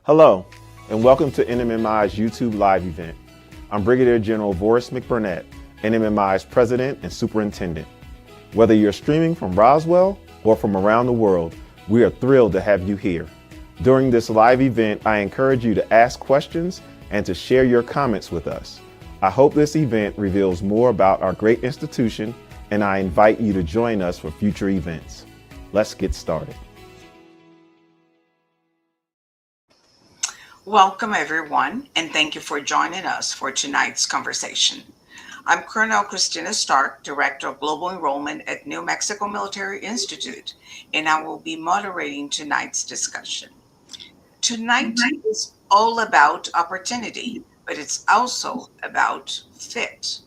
Hello, and welcome to NMMI's YouTube Live event. I'm Brigadier General Boris McBurnett, NMMI's President and Superintendent. Whether you're streaming from Roswell or from around the world, we are thrilled to have you here. During this live event, I encourage you to ask questions and to share your comments with us. I hope this event reveals more about our great institution, and I invite you to join us for future events. Let's get started. Welcome, everyone, and thank you for joining us for tonight's conversation. I'm Colonel Christina Stark, Director of Global Enrollment at New Mexico Military Institute, and I will be moderating tonight's discussion. Tonight is all about opportunity, but it's also about fit.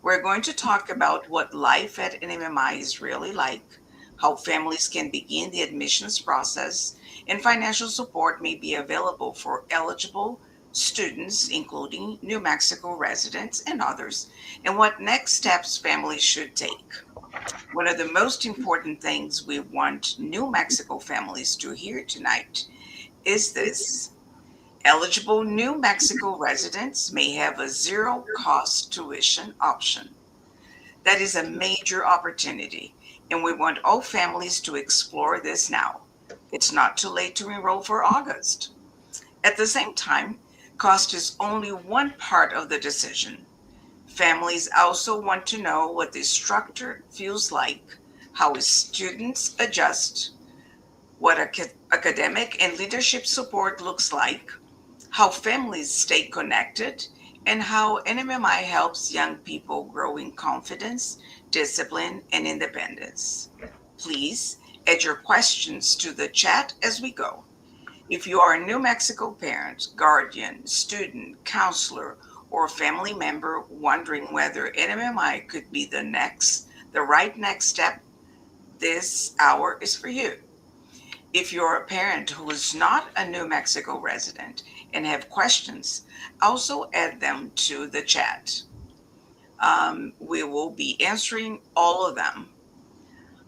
We're going to talk about what life at NMMI is really like, how families can begin the admissions process, and financial support may be available for eligible students, including New Mexico residents and others, and what next steps families should take. One of the most important things we want New Mexico families to hear tonight is this. Eligible New Mexico residents may have a zero-cost tuition option. That is a major opportunity, and we want all families to explore this now. It's not too late to enroll for August. At the same time, cost is only one part of the decision. Families also want to know what the structure feels like, how students adjust, what academic and leadership support looks like, how families stay connected, and how NMMI helps young people grow in confidence, discipline, and independence. Please add your questions to the chat as we go. If you are a New Mexico parent, guardian, student, counselor, or family member wondering whether NMMI could be the right next step, this hour is for you. If you're a parent who is not a New Mexico resident and have questions, also add them to the chat. We will be answering all of them.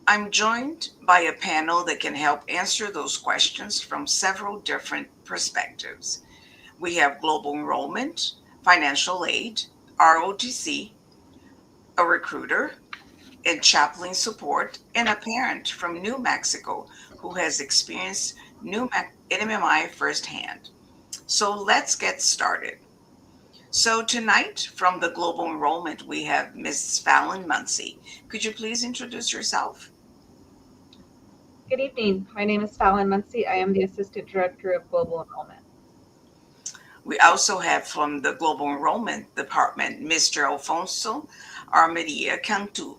I'm joined by a panel that can help answer those questions from several different perspectives. We have global enrollment, financial aid, ROTC, a recruiter, and chaplain support, and a parent from New Mexico who has experienced NMMI firsthand. So let's get started. So tonight from the global enrollment, we have Ms. Fallon Muncy. Could you please introduce yourself? Good evening. My name is Fallon Muncy. I am the Assistant Director of Global Enrollment. We also have from the Global Enrollment Department, Mr. Alfonso Armedia Cantu.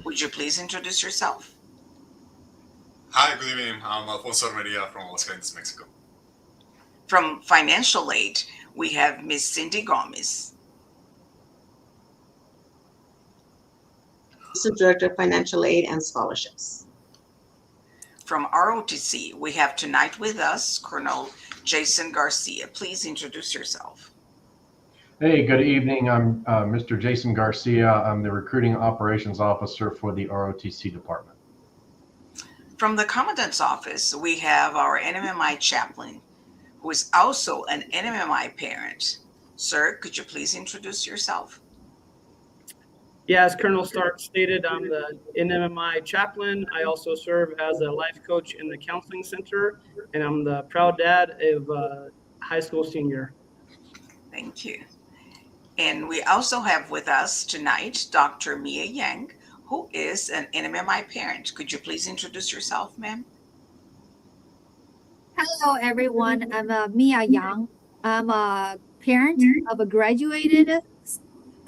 Would you please introduce yourself? Hi, good evening. I'm Alfonso Armedia from Aguascalientes, Mexico. From Financial Aid, we have Ms. Cindy Gomez. Assistant Director of Financial Aid and Scholarships. From ROTC, we have tonight with us Colonel Jason Garcia. Please introduce yourself. Hey, good evening. I'm Mr. Jason Garcia. I'm the Recruiting Operations Officer for the ROTC Department. From the Commandant's Office, we have our NMMI chaplain, who is also an NMMI parent. Sir, could you please introduce yourself? Yeah, as Colonel Stark stated, I'm the NMMI chaplain. I also serve as a life coach in the counseling center, and I'm the proud dad of a high school senior. Thank you. And we also have with us tonight Dr. Mia Yang, who is an NMMI parent. Could you please introduce yourself, ma'am? Hello, everyone. I'm Mia Yang. I'm a parent of a graduated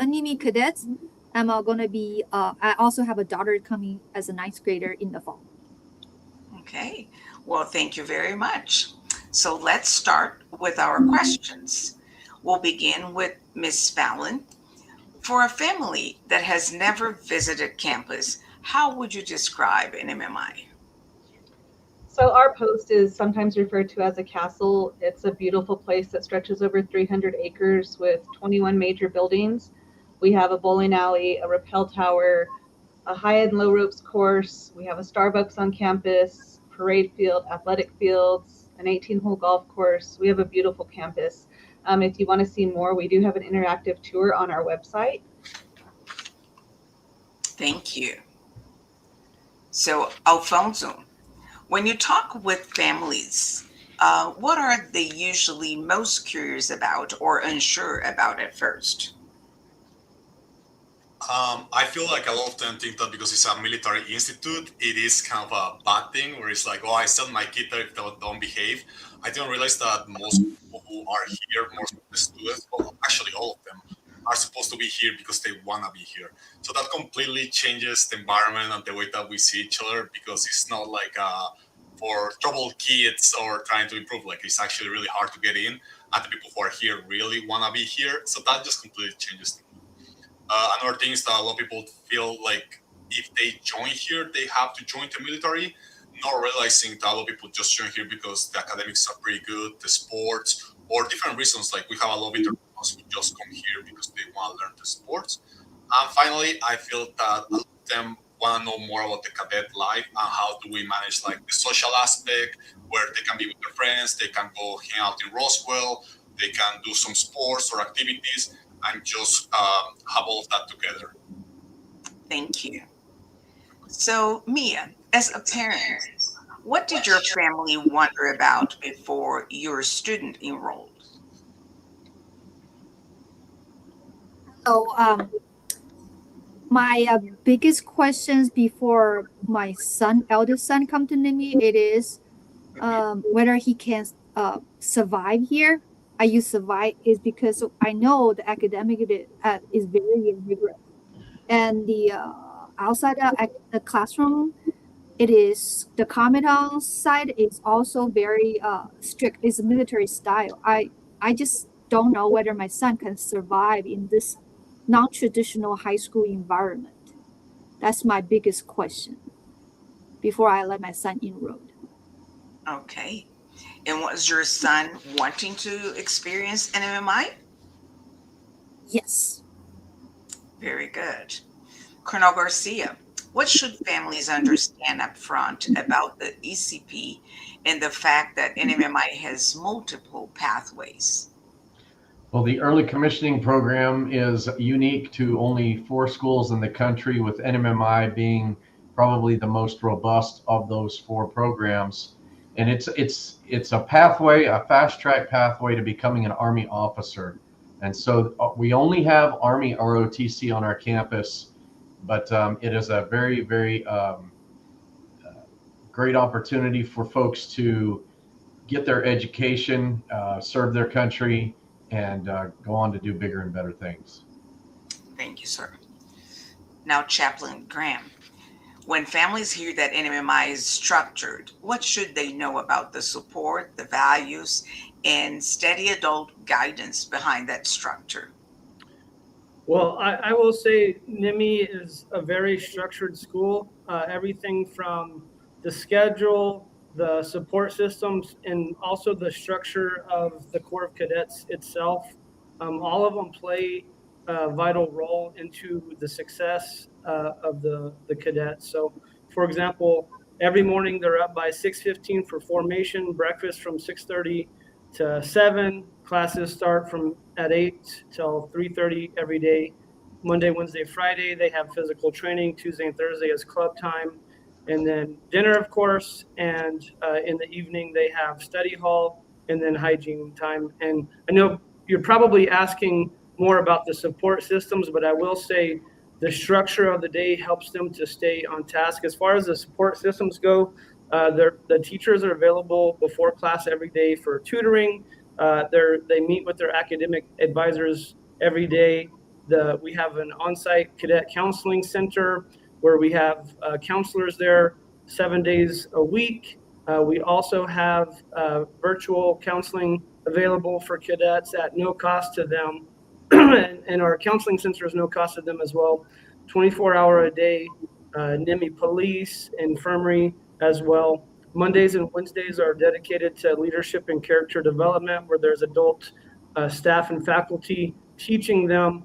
NMMI cadets. I also have a daughter coming as a ninth grader in the fall. Okay. Well, thank you very much. So let's start with our questions. We'll begin with Ms. Fallon. For a family that has never visited campus, how would you describe NMMI? So our post is sometimes referred to as a castle. It's a beautiful place that stretches over 300 acres with 21 major buildings. We have a bowling alley, a rappel tower, a high and low ropes course. We have a Starbucks on campus, parade field, athletic fields, an 18-hole golf course. We have a beautiful campus. If you want to see more, we do have an interactive tour on our website. Thank you. So, Alfonso, when you talk with families, what are they usually most curious about or unsure about at first? I feel like a lot of them think that because it's a military institute, it is kind of a bad thing where it's like, oh, I send my kid there if they don't behave. I didn't realize that most people who are here, most of the students, well, actually all of them, are supposed to be here because they want to be here. So that completely changes the environment and the way that we see each other, because it's not like for troubled kids or trying to improve. Like, it's actually really hard to get in, and the people who are here really want to be here. So that just completely changes things. Another thing is that a lot of people feel like if they join here, they have to join the military, not realizing that a lot of people just join here because the academics are pretty good, the sports, or different reasons. Like, we have a lot of internationals who just come here because they want to learn the sports. And finally, I feel that a lot of them want to know more about the cadet life and how do we manage like the social aspect, where they can be with their friends, they can go hang out in Roswell, they can do some sports or activities, and just have all of that together. Thank you. So, Mia, as a parent, what did your family wonder about before your student enrolled? So, my biggest questions before my eldest son, come to NMMI, it is whether he can survive here. I use survive is because I know the academic is very rigorous, and the outside the classroom, it is the commandant side is also very strict. It's military style. I just don't know whether my son can survive in this non-traditional high school environment. That's my biggest question before I let my son enroll. Okay. And was your son wanting to experience NMMI? Yes. Very good. Colonel Garcia, what should families understand up front about the ECP and the fact that NMMI has multiple pathways? Well, the early commissioning program is unique to only 4 schools in the country, with NMMI being probably the most robust of those 4 programs. And it's a pathway, a fast track pathway to becoming an Army officer. And so we only have Army ROTC on our campus, but it is a very, very great opportunity for folks to get their education, serve their country, and go on to do bigger and better things. Thank you, sir. Now, Chaplain Graham, when families hear that NMMI is structured, what should they know about the support, the values, and steady adult guidance behind that structure? Well, I will say NMMI is a very structured school. Everything from the schedule, the support systems, and also the structure of the Corps of Cadets itself. All of them play a vital role into the success of the cadets. So, for example, every morning they're up by 6:15 for formation, breakfast from 6:30 to 7. Classes start from at 8 till 3:30 every day. Monday, Wednesday, Friday, they have physical training. Tuesday and Thursday is club time. And then dinner, of course. And in the evening, they have study hall and then hygiene time. And I know you're probably asking more about the support systems, but I will say the structure of the day helps them to stay on task. As far as the support systems go, the teachers are available before class every day for tutoring. They meet with their academic advisors every day. We have an on-site cadet counseling center where we have counselors there 7 days a week. We also have virtual counseling available for cadets at no cost to them. And our counseling center is no cost to them as well. 24-hour a day, NMMI police, infirmary as well. Mondays and Wednesdays are dedicated to leadership and character development, where there's adult staff and faculty teaching them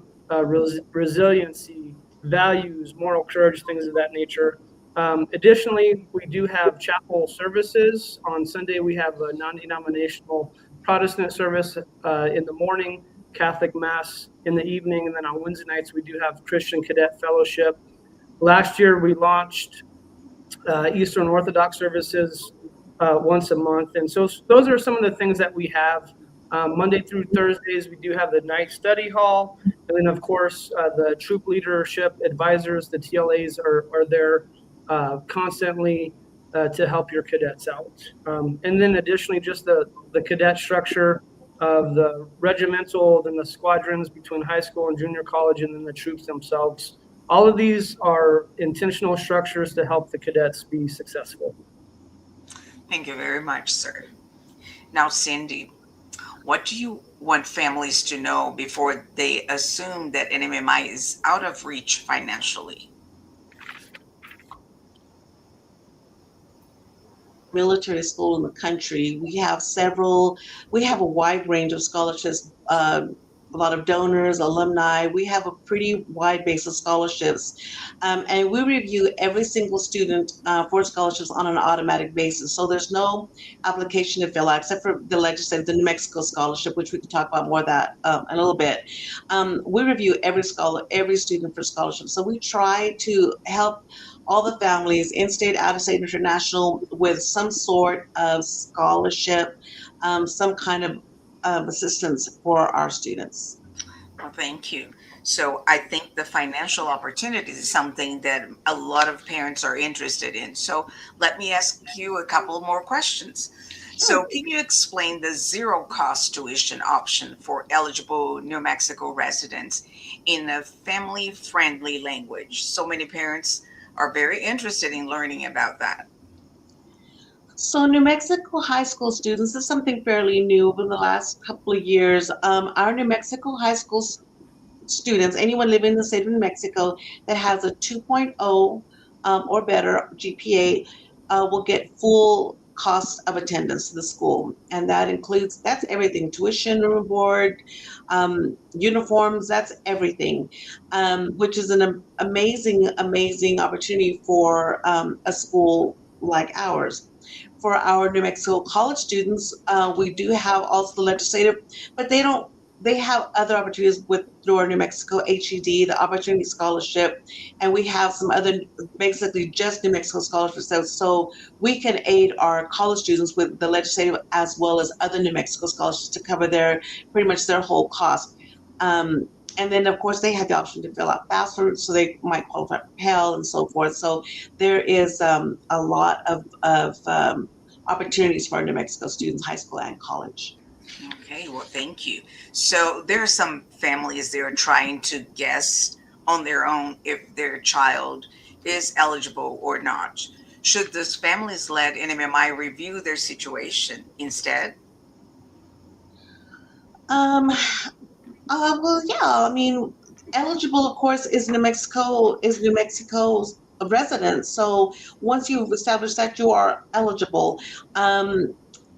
resiliency, values, moral courage, things of that nature. Additionally, we do have chapel services. On Sunday, we have a non-denominational Protestant service in the morning, Catholic Mass in the evening, and then on Wednesday nights, we do have Christian Cadet Fellowship. Last year, we launched Eastern Orthodox services once a month. And so those are some of the things that we have. Monday through Thursdays, we do have the night study hall. And then, of course, the troop leadership advisors, the TLAs are there constantly to help your cadets out. And then additionally, just the cadet structure of the regimental, then the squadrons between high school and junior college, and then the troops themselves. All of these are intentional structures to help the cadets be successful. Thank you very much, sir. Now, Cindy, what do you want families to know before they assume that NMMI is out of reach financially? Military school in the country, we have a wide range of scholarships, a lot of donors, alumni. We have a pretty wide base of scholarships. And we review every single student for scholarships on an automatic basis. So there's no application to fill out except for the New Mexico scholarship, which we can talk about more of that in a little bit. We review every student for scholarship. So we try to help all the families, in-state, out-of-state, international, with some sort of scholarship, some kind of assistance for our students. Well, thank you. So I think the financial opportunities is something that a lot of parents are interested in. So let me ask you a couple more questions. So can you explain the zero cost tuition option for eligible New Mexico residents in a family friendly language? So many parents are very interested in learning about that. So New Mexico high school students is something fairly new over the last couple of years. Our New Mexico high school students, anyone living in the state of New Mexico that has a 2.0 or better GPA will get full cost of attendance to the school. And that's everything, tuition, room board, uniforms, that's everything, which is an amazing opportunity for a school like ours. For our New Mexico college students, we do have also the legislative, but they have other opportunities through our New Mexico HED, the Opportunity Scholarship, and we have some other, basically just New Mexico scholarships. So we can aid our college students with the legislative as well as other New Mexico scholarships to cover pretty much their whole cost. And then, of course, they have the option to fill out FAFSA, so they might qualify for Pell and so forth. So there is a lot of opportunities for our New Mexico students, high school and college. Okay, well, thank you. So there are some families that are trying to guess on their own if their child is eligible or not. Should those families let NMMI review their situation instead? Well, yeah, I mean, eligible, of course, is New Mexico's resident. So once you've established that, you are eligible.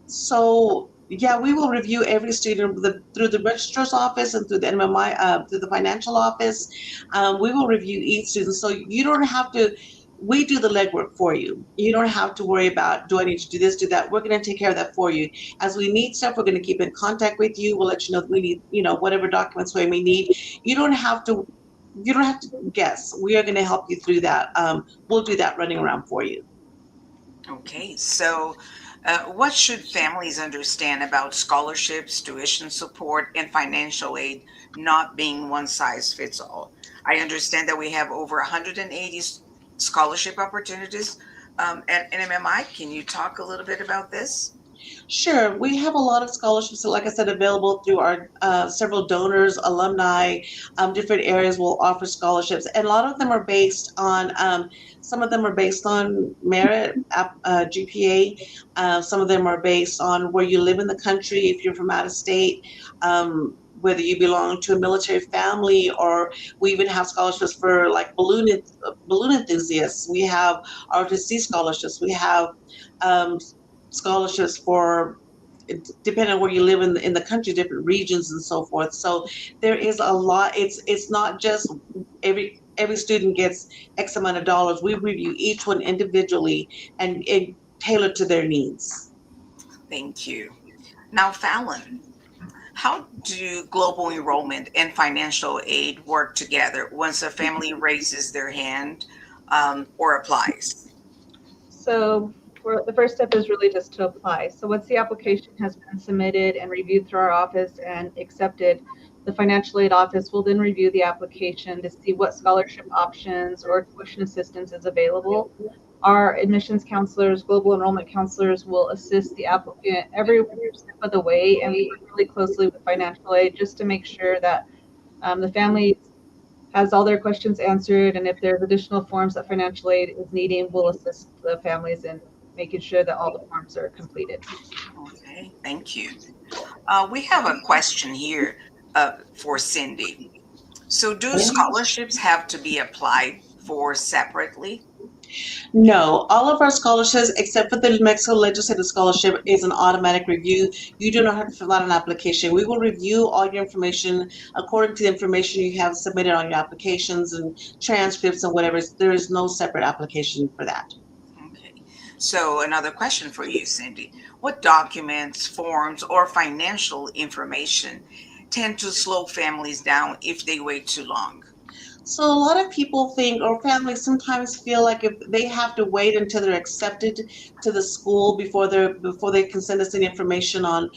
So yeah, we will review every student through the registrar's office and through the NMMI, through the financial office. We will review each student. So you don't have to. We do the legwork for you. You don't have to worry about, do I need to do this, do that? We're going to take care of that for you. As we need stuff, we're going to keep in contact with you. We'll let you know that we need, whatever documents we may need. You don't have to guess. We are going to help you through that. We'll do that running around for you. Okay, so what should families understand about scholarships, tuition support, and financial aid not being one size fits all? I understand that we have over 180 scholarship opportunities at NMMI. Can you talk a little bit about this? Sure. We have a lot of scholarships, like I said, available through our several donors, alumni, different areas will offer scholarships. And a lot of them are based on, some of them are based on merit, GPA. Some of them are based on where you live in the country, if you're from out of state, whether you belong to a military family, or we even have scholarships for like balloon enthusiasts. We have ROTC scholarships. We have scholarships for depending on where you live in the country, different regions and so forth. So there is a lot. It's not just every student gets X amount of dollars. We review each one individually and tailored to their needs. Thank you. Now, Fallon, how do global enrollment and financial aid work together once a family raises their hand or applies? So the first step is really just to apply. So once the application has been submitted and reviewed through our office and accepted, the financial aid office will then review the application to see what scholarship options or tuition assistance is available. Our admissions counselors, global enrollment counselors will assist the applicant every step of the way, and we work really closely with financial aid just to make sure that the family has all their questions answered, and if there's additional forms that financial aid is needing, we'll assist the families in making sure that all the forms are completed. Okay, thank you. We have a question here for Cindy. So, do scholarships have to be applied for separately? No, all of our scholarships, except for the New Mexico Legislative Scholarship, is an automatic review. You do not have to fill out an application. We will review all your information according to the information you have submitted on your applications and transcripts and whatever. There is no separate application for that. Okay. So, another question for you, Cindy. What documents, forms, or financial information tend to slow families down if they wait too long? So a lot of people think, or families sometimes feel like if they have to wait until they're accepted to the school before they can send us any information on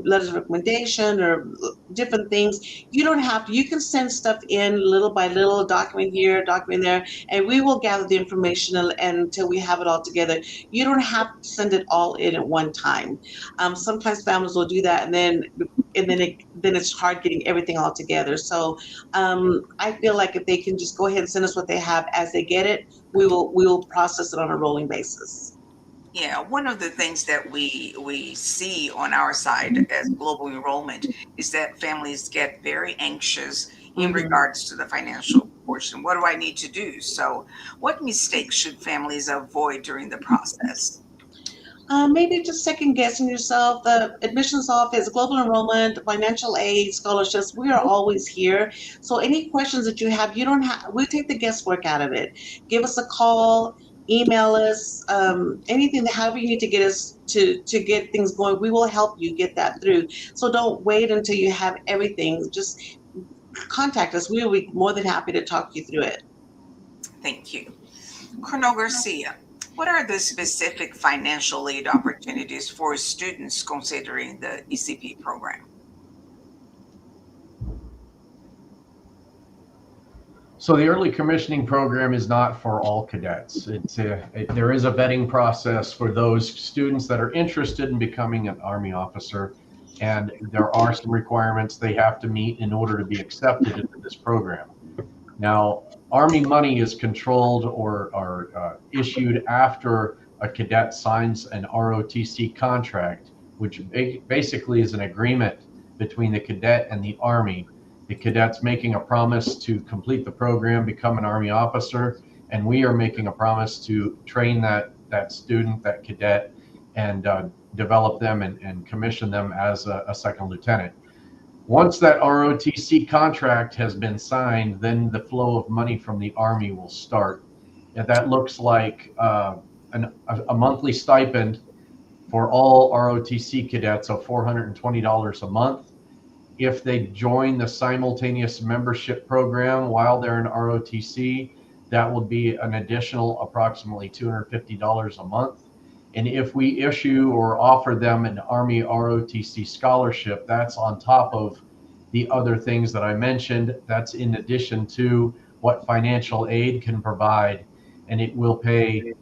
letters of recommendation or different things. You don't have to. You can send stuff in little by little, document here, document there, and we will gather the information until we have it all together. You don't have to send it all in at one time. Sometimes families will do that, and then it's hard getting everything all together. So I feel like if they can just go ahead and send us what they have as they get it, we will process it on a rolling basis. Yeah, one of the things that we see on our side as global enrollment is that families get very anxious in regards to the financial portion. What do I need to do? So, what mistakes should families avoid during the process? Maybe just second guessing yourself. The admissions office, global enrollment, financial aid, scholarships, we are always here. So any questions that you have, we take the guesswork out of it. Give us a call, email us, anything, however you need to get us to get things going, we will help you get that through. So don't wait until you have everything. Just contact us. We will be more than happy to talk you through it. Thank you. Colonel Garcia, what are the specific financial aid opportunities for students considering the ECP program? So the early commissioning program is not for all cadets. There is a vetting process for those students that are interested in becoming an Army officer, and there are some requirements they have to meet in order to be accepted into this program. Now, Army money is controlled or issued after a cadet signs an ROTC contract, which basically is an agreement between the cadet and the Army. The cadet's making a promise to complete the program, become an Army officer, and we are making a promise to train that student, that cadet, and develop them and commission them as a second lieutenant. Once that ROTC contract has been signed, then the flow of money from the Army will start. And that looks like a monthly stipend for all ROTC cadets of $420 a month. If they join the simultaneous membership program while they're in ROTC, that will be an additional approximately $250 a month. And if we issue or offer them an Army ROTC scholarship, that's on top of the other things that I mentioned. That's in addition to what financial aid can provide, and it will pay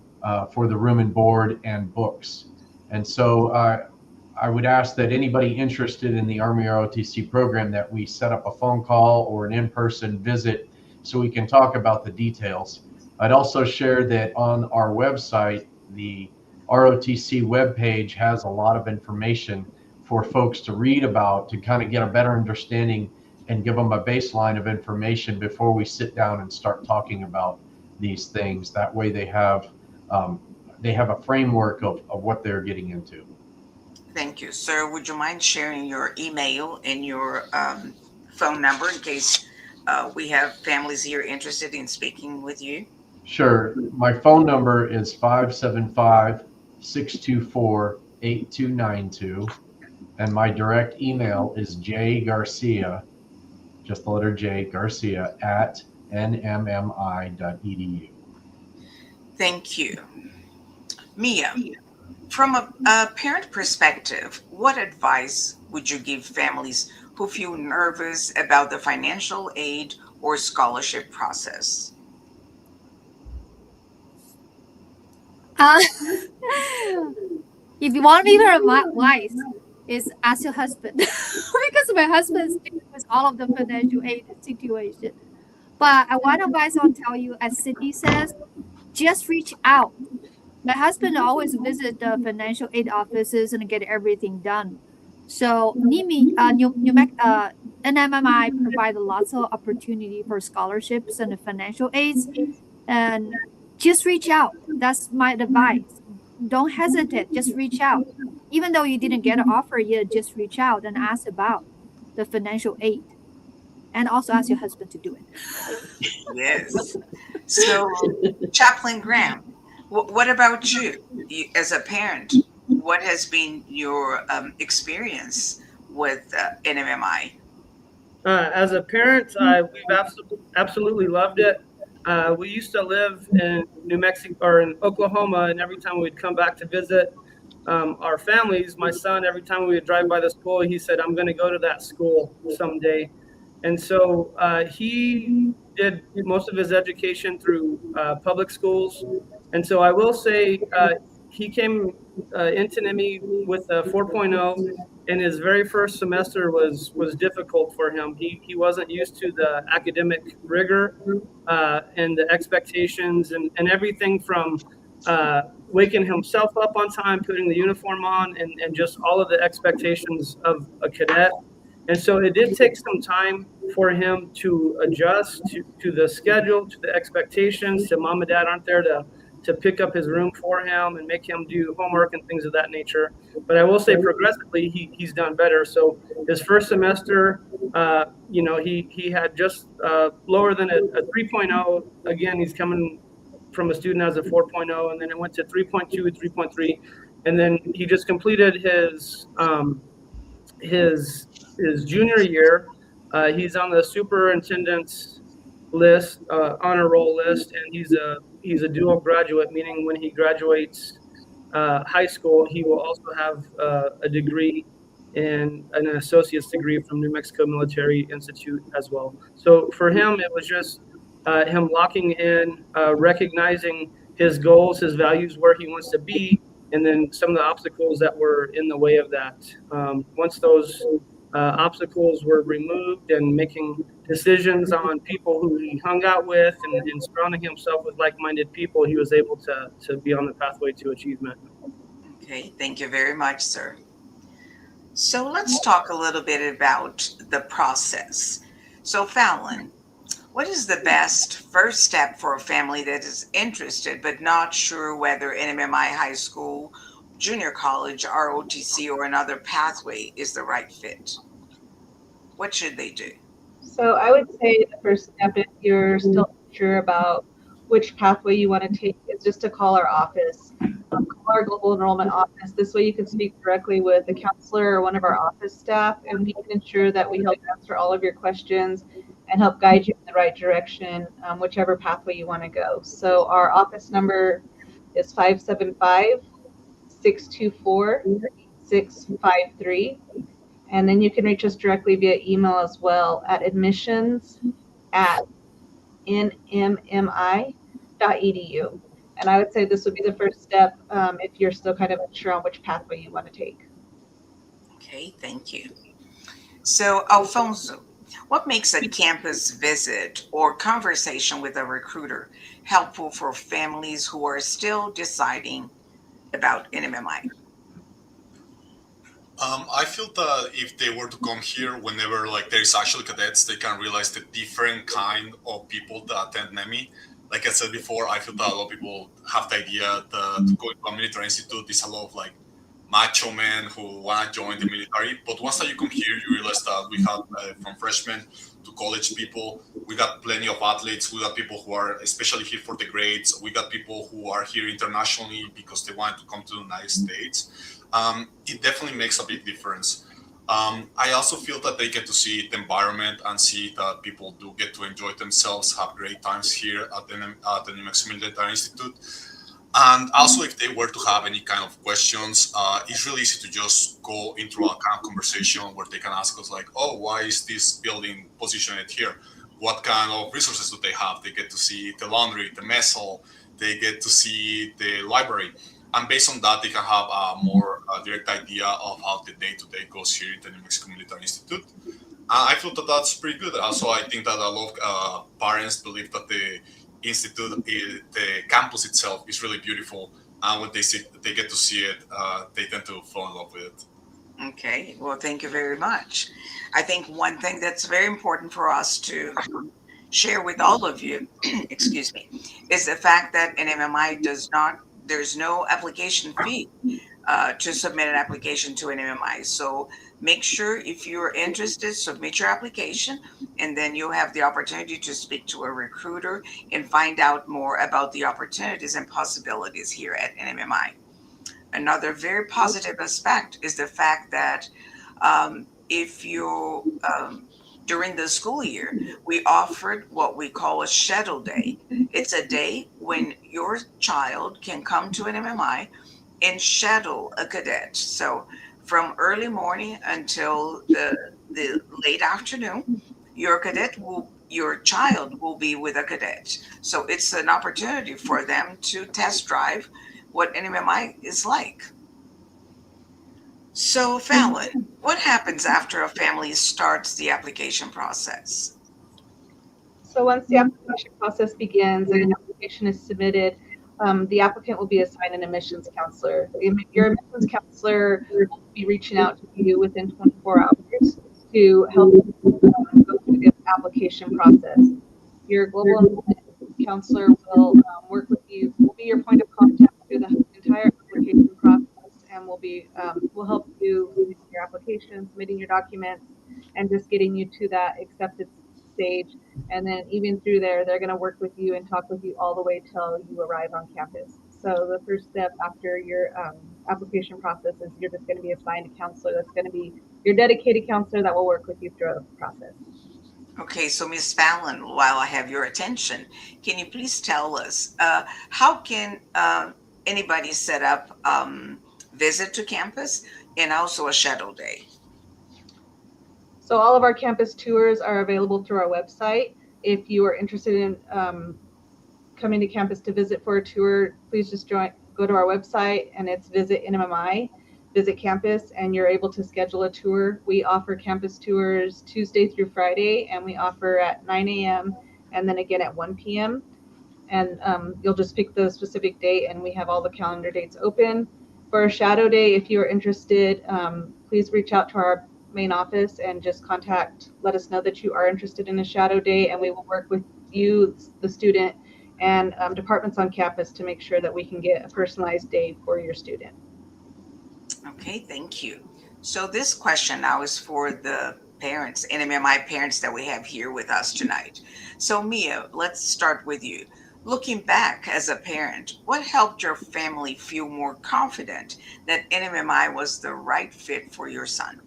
for the room and board and books. And so I would ask that anybody interested in the Army ROTC program that we set up a phone call or an in-person visit so we can talk about the details. I'd also share that on our website, the ROTC webpage has a lot of information for folks to read about, to kind of get a better understanding and give them a baseline of information before we sit down and start talking about these things. That way they have a framework of what they're getting into. Thank you. Sir, would you mind sharing your email and your phone number in case we have families here interested in speaking with you? Sure. My phone number is 575-624-8292. And my direct email is jgarcia, just the letter J, Garcia, at nmmi.edu. Thank you. Mia, from a parent perspective, what advice would you give families who feel nervous about the financial aid or scholarship process? Uh, if you want me to advice, is ask your husband because my husband is dealing with all of the financial aid situation. But I want advice on tell you, as Cindy says, just reach out. My husband always visit the financial aid offices and get everything done. So NMMI provide lots of opportunity for scholarships and financial aids, and just reach out. That's my advice. Don't hesitate. Just reach out. Even though you didn't get an offer yet, just reach out and ask about the financial aid, and also ask your husband to do it. Yes. So, Chaplain Graham, what about you? As a parent? What has been your experience with NMMI? As a parent, we've absolutely loved it. We used to live in New Mexico or in Oklahoma, and every time we'd come back to visit our families, my son, every time we would drive by the school, he said, "I'm going to go to that school someday." And so he did most of his education through public schools. And so I will say he came into NMMI with a 4.0, and his very first semester was difficult for him. He wasn't used to the academic rigor and the expectations and everything from waking himself up on time, putting the uniform on, and just all of the expectations of a cadet. And so it did take some time for him to adjust to the schedule, to the expectations, to mom and dad aren't there to pick up his room for him and make him do homework and things of that nature. But I will say progressively, he's done better. So his first semester, he had just lower than a 3.0. Again, he's coming from a student as a 4.0, and then it went to 3.2, 3.3. And then he just completed his junior year. He's on the superintendent's list, honor roll list, and he's a dual graduate, meaning when he graduates high school, he will also have a degree and an associate's degree from New Mexico Military Institute as well. So for him, it was just him locking in, recognizing his goals, his values, where he wants to be, and then some of the obstacles that were in the way of that. Once those obstacles were removed and making decisions on people who he hung out with and surrounding himself with like-minded people, he was able to be on the pathway to achievement. Okay, thank you very much, sir. So let's talk a little bit about the process. So, Fallon, what is the best first step for a family that is interested but not sure whether NMMI high school, junior college, ROTC, or another pathway is the right fit? What should they do? So I would say the first step, if you're still unsure about which pathway you want to take, is just to call our office, call our global enrollment office. This way you can speak directly with the counselor or one of our office staff, and we can ensure that we help answer all of your questions and help guide you in the right direction, whichever pathway you want to go. So our office number is 575-624-653. And then you can reach us directly via email as well at admissions@nmmi.edu. And I would say this would be the first step if you're still kind of unsure on which pathway you want to take. Okay, thank you. So, Alfonso, what makes a campus visit or conversation with a recruiter helpful for families who are still deciding about NMMI? I feel that if they were to come here, whenever like there is actual cadets, they can realize the different kind of people that attend NEMI. Like I said before, I feel that a lot of people have the idea that going to a military institute is a lot of like macho men who want to join the military. But once that you come here, you realize that we have from freshmen to college people. We got plenty of athletes. We got people who are especially here for the grades. We got people who are here internationally because they want to come to the United States. It definitely makes a big difference. I also feel that they get to see the environment and see that people do get to enjoy themselves, have great times here at the New Mexico Military Institute. And also, if they were to have any kind of questions, it's really easy to just go into a kind of conversation where they can ask us like, oh, why is this building positioned here? What kind of resources do they have? They get to see the laundry, the mess hall, they get to see the library. And based on that, they can have a more direct idea of how the day-to-day goes here at the New Mexico Military Institute. I feel that that's pretty good. Also, I think that a lot of parents believe that the institute, the campus itself is really beautiful. And when they get to see it, they tend to fall in love with it. Okay, well, thank you very much. I think one thing that's very important for us to share with all of you, excuse me, is the fact that NMMI there's no application fee to submit an application to NMMI. So make sure if you're interested, submit your application, and then you'll have the opportunity to speak to a recruiter and find out more about the opportunities and possibilities here at NMMI. Another very positive aspect is the fact that if you during the school year, we offered what we call a shadow day. It's a day when your child can come to an MMI and shadow a cadet. So from early morning until the late afternoon, your child will be with a cadet. So it's an opportunity for them to test drive what NMMI is like. So, Fallon, what happens after a family starts the application process? So once the application process begins and an application is submitted, the applicant will be assigned an admissions counselor. Your admissions counselor will be reaching out to you within 24 hours to help you go through the application process. Your global enrollment counselor will work with you, will be your point of contact through the entire application process, and will help you with your application, submitting your documents, and just getting you to that acceptance stage. And then even through there, they're going to work with you and talk with you all the way till you arrive on campus. So the first step after your application process is you're just going to be assigned a counselor that's going to be your dedicated counselor that will work with you throughout the process. Okay, so Ms. Fallon, while I have your attention, can you please tell us how can anybody set up visit to campus and also a shadow day? So all of our campus tours are available through our website. If you are interested in coming to campus to visit for a tour, please just go to our website, and it's Visit NMMI, Visit Campus, and you're able to schedule a tour. We offer campus tours Tuesday through Friday, and we offer at 9 a.m. and then again at 1 p.m. And you'll just pick the specific date, and we have all the calendar dates open. For a shadow day, if you are interested, please reach out to our main office and just let us know that you are interested in a shadow day, and we will work with you, the student, and departments on campus to make sure that we can get a personalized day for your student. Okay, thank you. So this question now is for the parents, NMMI parents that we have here with us tonight. So Mia, let's start with you. Looking back as a parent, what helped your family feel more confident that NMMI was the right fit for your son?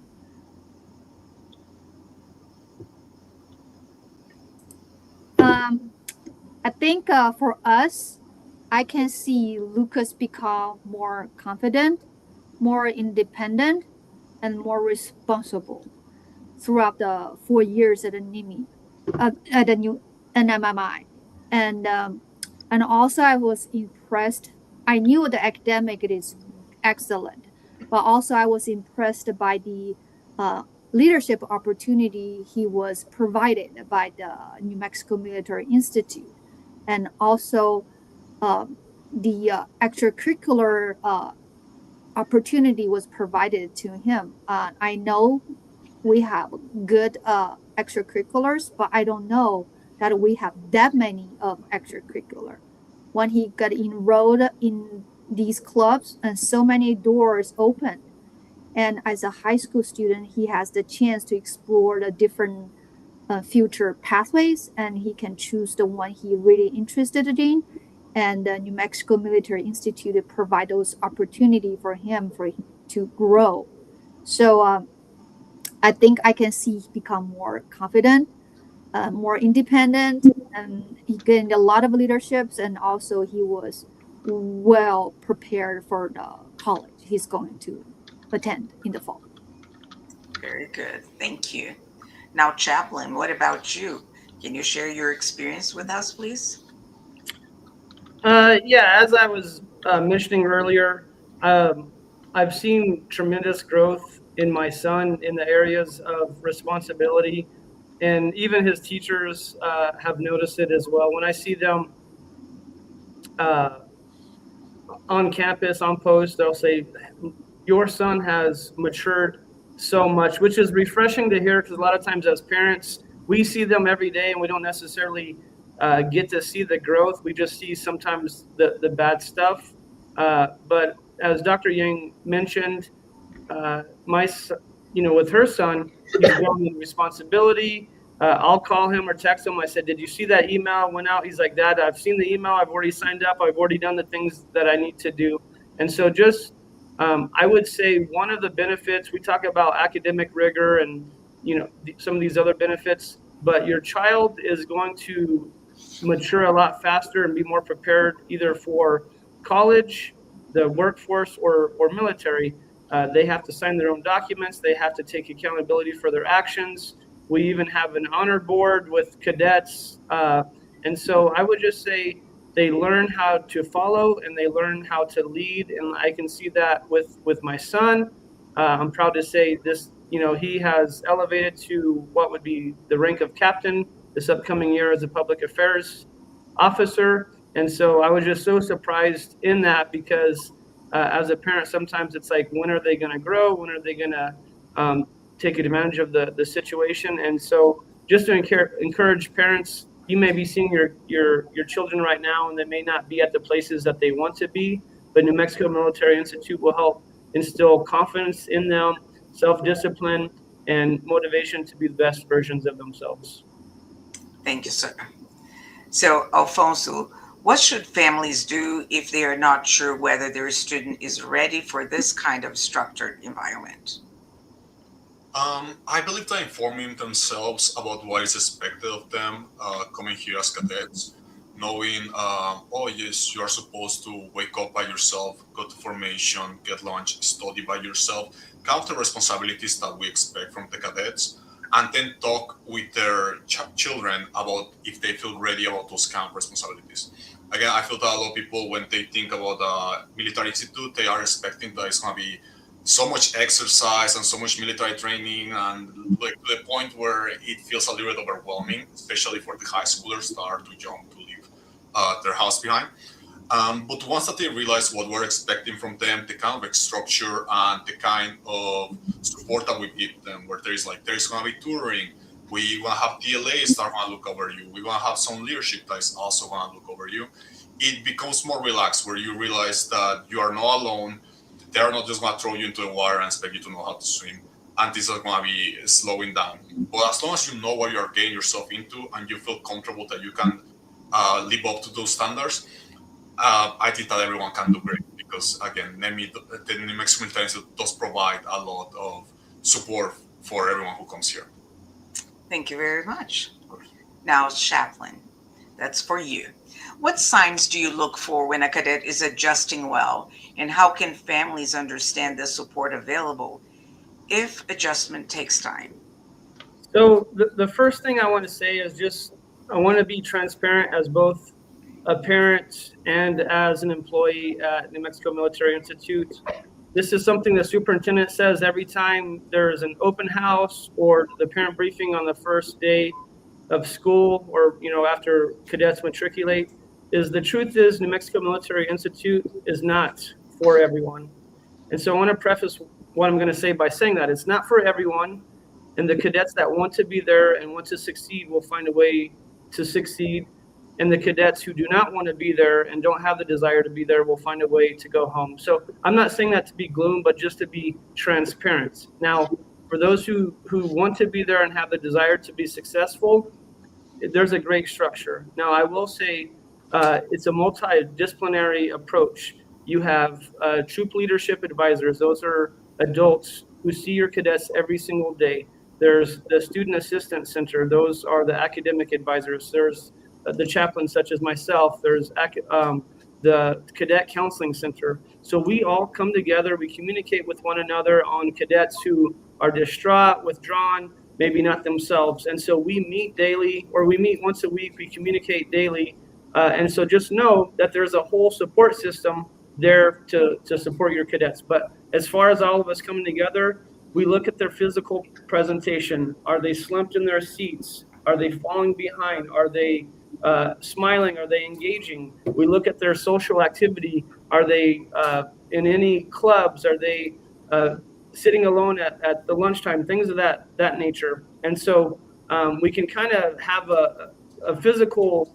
I think for us, I can see Lucas become more confident, more independent, and more responsible throughout the 4 years at the NIMI, at the new NMMI. And also I was impressed. I knew the academic is excellent, but also I was impressed by the leadership opportunity he was provided by the New Mexico Military Institute, and also the extracurricular opportunity was provided to him. I know we have good extracurriculars, but I don't know that we have that many of extracurricular. When he got enrolled in these clubs and so many doors open. And as a high school student, he has the chance to explore the different future pathways, and he can choose the one he really interested in. And the New Mexico Military Institute provide those opportunity for him to grow. So I think I can see he become more confident, more independent, and he gained a lot of leaderships, and also he was well prepared for the college he's going to attend in the fall. Very good. Thank you. Now, Chaplain, what about you? Can you share your experience with us, please? Yeah, as I was mentioning earlier, I've seen tremendous growth in my son in the areas of responsibility, and even his teachers have noticed it as well. When I see them on campus, on post, they'll say, your son has matured so much, which is refreshing to hear, because a lot of times as parents, we see them every day and we don't necessarily get to see the growth. We just see sometimes the bad stuff. But as Dr. Yang mentioned, with her son, he's growing in responsibility. I'll call him or text him. I said, did you see that email went out? He's like, Dad, I've seen the email. I've already signed up. I've already done the things that I need to do. And so just, I would say one of the benefits, we talk about academic rigor and, some of these other benefits, but your child is going to mature a lot faster and be more prepared either for college, the workforce, or military. They have to sign their own documents. They have to take accountability for their actions. We even have an honor board with cadets. And so I would just say they learn how to follow and they learn how to lead. And I can see that with my son. I'm proud to say this, he has elevated to what would be the rank of captain this upcoming year as a public affairs officer. And so I was just so surprised in that, because as a parent, sometimes it's like, when are they going to grow? When are they going to take advantage of the situation? And so just to encourage parents, you may be seeing your children right now, and they may not be at the places that they want to be, but New Mexico Military Institute will help instill confidence in them, self-discipline, and motivation to be the best versions of themselves. Thank you, sir. So, Alfonso, what should families do if they are not sure whether their student is ready for this kind of structured environment? I believe that informing themselves about what is expected of them coming here as cadets, knowing, oh yes, you are supposed to wake up by yourself, go to formation, get lunch, study by yourself, count the responsibilities that we expect from the cadets, and then talk with their children about if they feel ready about those kind of responsibilities. Again, I feel that a lot of people, when they think about the military institute, they are expecting that it's going to be so much exercise and so much military training, and like to the point where it feels a little bit overwhelming, especially for the high schoolers that are too young to leave their house behind. But once that they realize what we're expecting from them, the kind of structure and the kind of support that we give them, where there's going to be tutoring, we want to have DLAs that are going to look over you, we want to have some leadership that is also going to look over you, it becomes more relaxed, where you realize that you are not alone. They are not just going to throw you into the water and expect you to know how to swim, and this is going to be slowing down. But as long as you know what you are getting yourself into and you feel comfortable that you can live up to those standards, I think that everyone can do great, because again, the New Mexico Military Institute does provide a lot of support for everyone who comes here. Thank you very much. Now, Chaplain, that's for you. What signs do you look for when a cadet is adjusting well, and how can families understand the support available if adjustment takes time? So the first thing I want to say is just, I want to be transparent as both a parent and as an employee at New Mexico Military Institute. This is something the superintendent says every time there's an open house or the parent briefing on the first day of school, or after cadets matriculate, is the truth is New Mexico Military Institute is not for everyone. And so I want to preface what I'm going to say by saying that it's not for everyone, and the cadets that want to be there and want to succeed will find a way to succeed. and the cadets who do not want to be there and don't have the desire to be there will find a way to go home. So I'm not saying that to be gloom, but just to be transparent. Now, for those who want to be there and have the desire to be successful, there's a great structure. Now, I will say it's a multidisciplinary approach. You have troop leadership advisors. Those are adults who see your cadets every single day. There's the Student Assistance Center. Those are the academic advisors. There's the chaplain, such as myself. There's the Cadet Counseling Center. So we all come together. We communicate with one another on cadets who are distraught, withdrawn, maybe not themselves. And so we meet daily, or we meet once a week. We communicate daily. And so just know that there's a whole support system there to support your cadets. But as far as all of us coming together, we look at their physical presentation. Are they slumped in their seats? Are they falling behind? Are they smiling? Are they engaging? We look at their social activity. Are they in any clubs? Are they sitting alone at the lunchtime? Things of that nature. And so we can kind of have a physical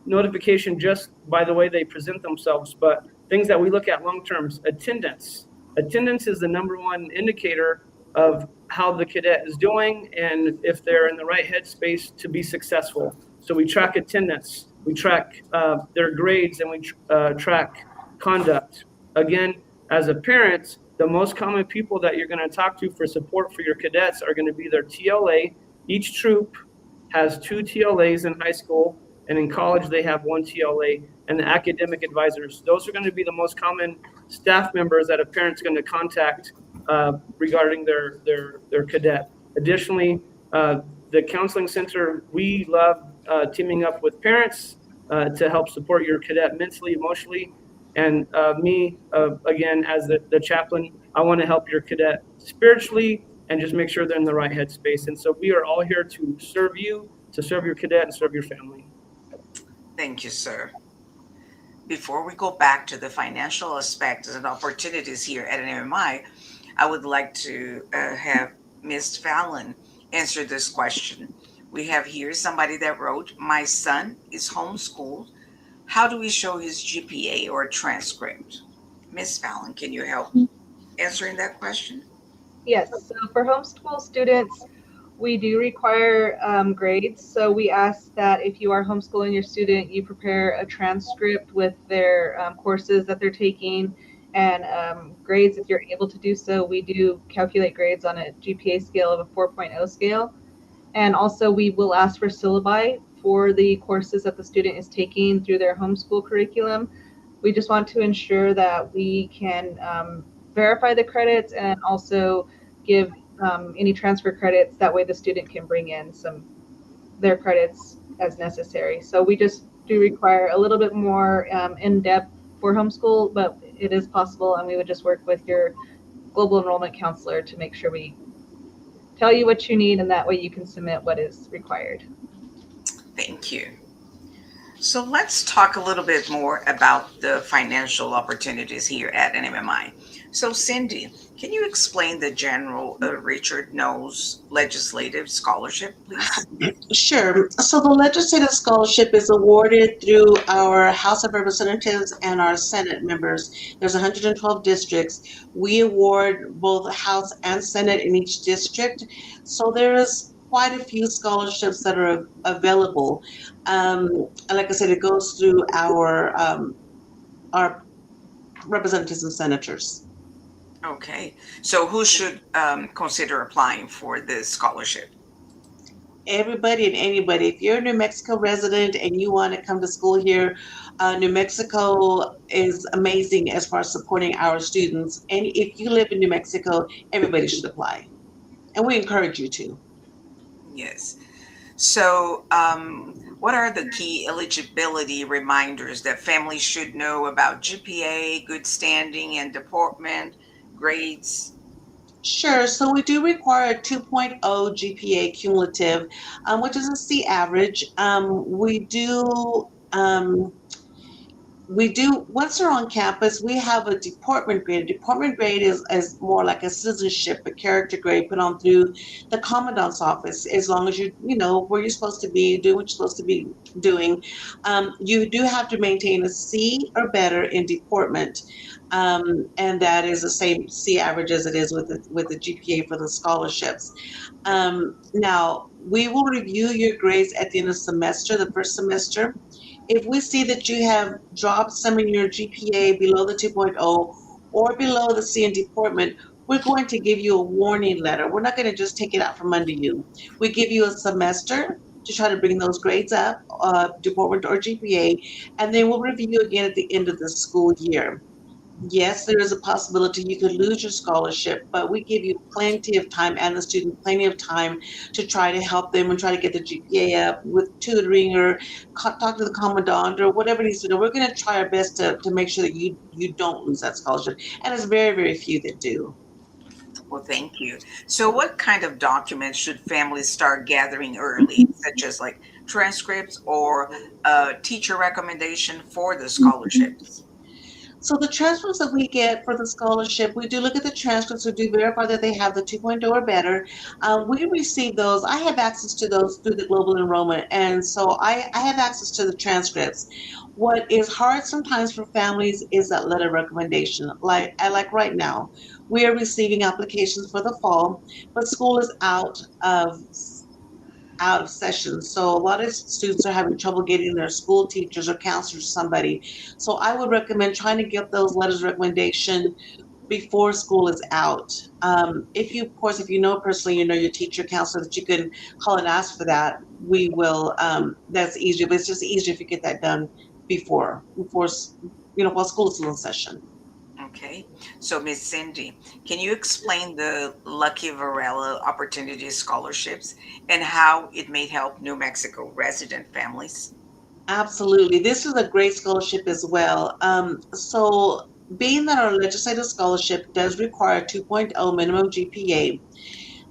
notification just by the way they present themselves, but things that we look at long term: attendance. Attendance is the number one indicator of how the cadet is doing and if they're in the right headspace to be successful. So we track attendance, we track their grades, and we track conduct. Again, as a parent, the most common people that you're going to talk to for support for your cadets are going to be their TLA. Each troop has 2 TLAs in high school, and in college they have 1 TLA, and the academic advisors. Those are going to be the most common staff members that a parent's going to contact regarding their cadet. Additionally, the counseling center, we love teaming up with parents to help support your cadet mentally, emotionally. And me, again, as the chaplain, I want to help your cadet spiritually and just make sure they're in the right headspace. And so we are all here to serve you, to serve your cadet, and serve your family. Thank you, sir. Before we go back to the financial aspects and opportunities here at NMMI, I would like to have Ms. Fallon answer this question. We have here somebody that wrote, "My son is homeschooled. How do we show his GPA or transcript?" Ms. Fallon, can you help answering that question? Yes, so for homeschool students, we do require grades. So we ask that if you are homeschooling your student, you prepare a transcript with their courses that they're taking and grades if you're able to do so. We do calculate grades on a GPA scale of a 4.0 scale. And also we will ask for syllabi for the courses that the student is taking through their homeschool curriculum. We just want to ensure that we can verify the credits and also give any transfer credits. That way the student can bring in their credits as necessary. So we just do require a little bit more in-depth for homeschool, but it is possible, and we would just work with your global enrollment counselor to make sure we tell you what you need, and that way you can submit what is required. Thank you. So let's talk a little bit more about the financial opportunities here at NMMI. So Cindy, can you explain the General Richard Knowles Legislative Scholarship, please? Sure. So the legislative scholarship is awarded through our House of Representatives and our Senate members. There's 112 districts. We award both House and Senate in each district. So there's quite a few scholarships that are available. And like I said, it goes through our representatives and senators. Okay. So who should consider applying for this scholarship? Everybody and anybody. If you're a New Mexico resident and you want to come to school here, New Mexico is amazing as far as supporting our students. And if you live in New Mexico, everybody should apply. And we encourage you to. Yes. So what are the key eligibility reminders that families should know about GPA, good standing, and deportment, grades? Sure. So we do require a 2.0 GPA cumulative, which is a C average. We do we do, once they're on campus, we have a deportment grade. A deportment grade is more like a citizenship, a character grade put on through the commandant's office. As long as you know where you're supposed to be, doing what you're supposed to be doing. You do have to maintain a C or better in deportment. And that is the same C average as it is with the GPA for the scholarships. Now, we will review your grades at the end of the semester, the first semester. If we see that you have dropped some in your GPA below the 2.0 or below the C in deportment, we're going to give you a warning letter. We're not going to just take it out from under you. We give you a semester to try to bring those grades up, deportment or GPA, and then we'll review you again at the end of the school year. Yes, there is a possibility you could lose your scholarship, but we give you plenty of time and the student plenty of time to try to help them and try to get the GPA up with tutoring or talk to the commandant or whatever needs to do. We're going to try our best to make sure that you don't lose that scholarship. And it's very, very few that do. Well, thank you. So, what kind of documents should families start gathering early, such as like transcripts or teacher recommendation for the scholarships? So the transcripts that we get for the scholarship, we do look at the transcripts. We do verify that they have the 2.0 or better. We receive those. I have access to those through the global enrollment, and so I have access to the transcripts. What is hard sometimes for families is that letter recommendation. Like right now, we are receiving applications for the fall, but school is out of session. So a lot of students are having trouble getting their school teachers or counselors, somebody. So I would recommend trying to get those letters of recommendation before school is out. If you, of course, if you know personally, you know your teacher, counselor, that you can call and ask for that, we will. That's easier, but it's just easier if you get that done before while school is still in session. Okay, so Miss Cindy, can you explain the Lucky Varela Opportunity Scholarships and how it may help New Mexico resident families? Absolutely. This is a great scholarship as well. So being that our legislative scholarship does require a 2.0 minimum GPA,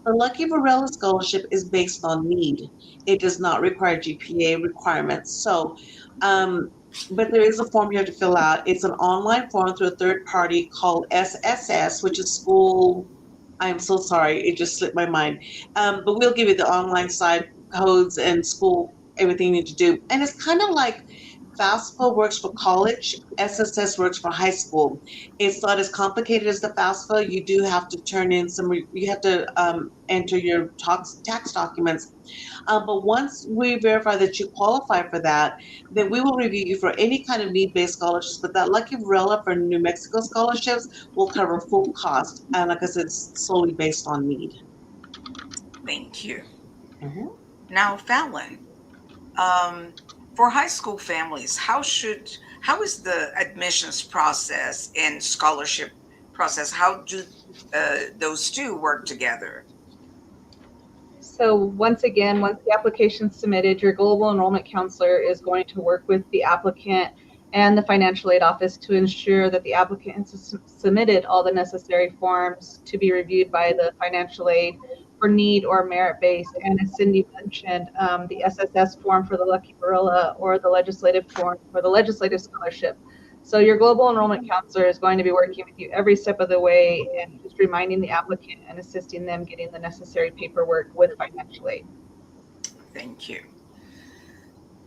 the Lucky Varela Scholarship is based on need. It does not require GPA requirements. So, but there is a form you have to fill out. It's an online form through a third party called SSS, which is School. I'm so sorry, it just slipped my mind. But we'll give you the online site codes and school, everything you need to do. And it's kind of like FAFSA works for college, SSS works for high school. It's not as complicated as the FAFSA. You do have to turn in you have to enter your tax documents. But once we verify that you qualify for that, then we will review you for any kind of need-based scholarships. But that Lucky Varela for New Mexico scholarships will cover full cost, and like I said, it's solely based on need. Thank you. Mm-hmm. Now, Fallon, for high school families, how is the admissions process and scholarship process? How do those two work together? So once again, once the application is submitted, your global enrollment counselor is going to work with the applicant and the financial aid office to ensure that the applicant has submitted all the necessary forms to be reviewed by the financial aid for need or merit-based. And as Cindy mentioned, the SSS form for the Lucky Varela or the legislative form for the legislative scholarship. So your global enrollment counselor is going to be working with you every step of the way and just reminding the applicant and assisting them getting the necessary paperwork with financial aid. Thank you.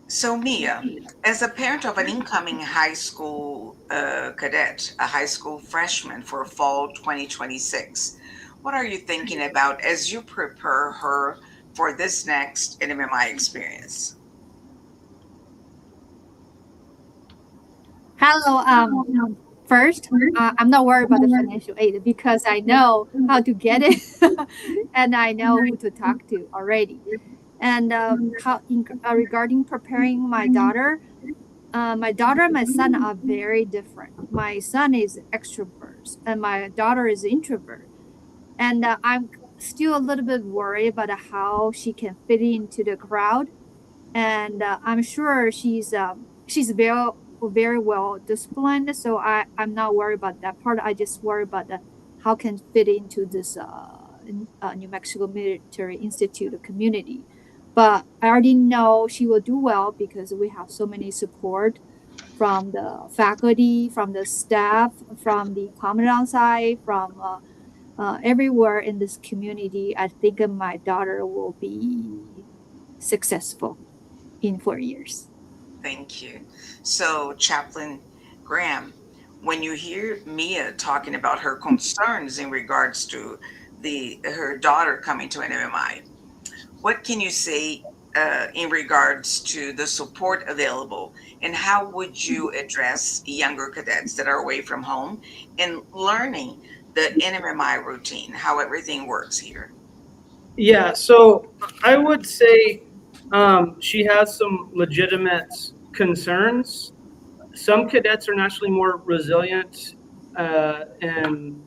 So Mia, as a parent of an incoming high school cadet, a high school freshman for fall 2026, what are you thinking about as you prepare her for this next NMMI experience? Hello. First, I'm not worried about the financial aid because I know how to get it, and I know who to talk to already. And regarding preparing my daughter and my son are very different. My son is extrovert, and my daughter is introvert. And I'm still a little bit worried about how she can fit into the crowd. And I'm sure she's very well disciplined, so I'm not worried about that part. I just worry about how can fit into this New Mexico Military Institute community. But I already know she will do well because we have so many support from the faculty, from the staff, from the commandant side, from everywhere in this community. I think my daughter will be successful in 4 years. Thank you. So, Chaplain Graham, when you hear Mia talking about her concerns in regards to her daughter coming to NMMI, what can you say in regards to the support available, and how would you address younger cadets that are away from home and learning the NMMI routine, how everything works here? Yeah, so I would say she has some legitimate concerns. Some cadets are naturally more resilient and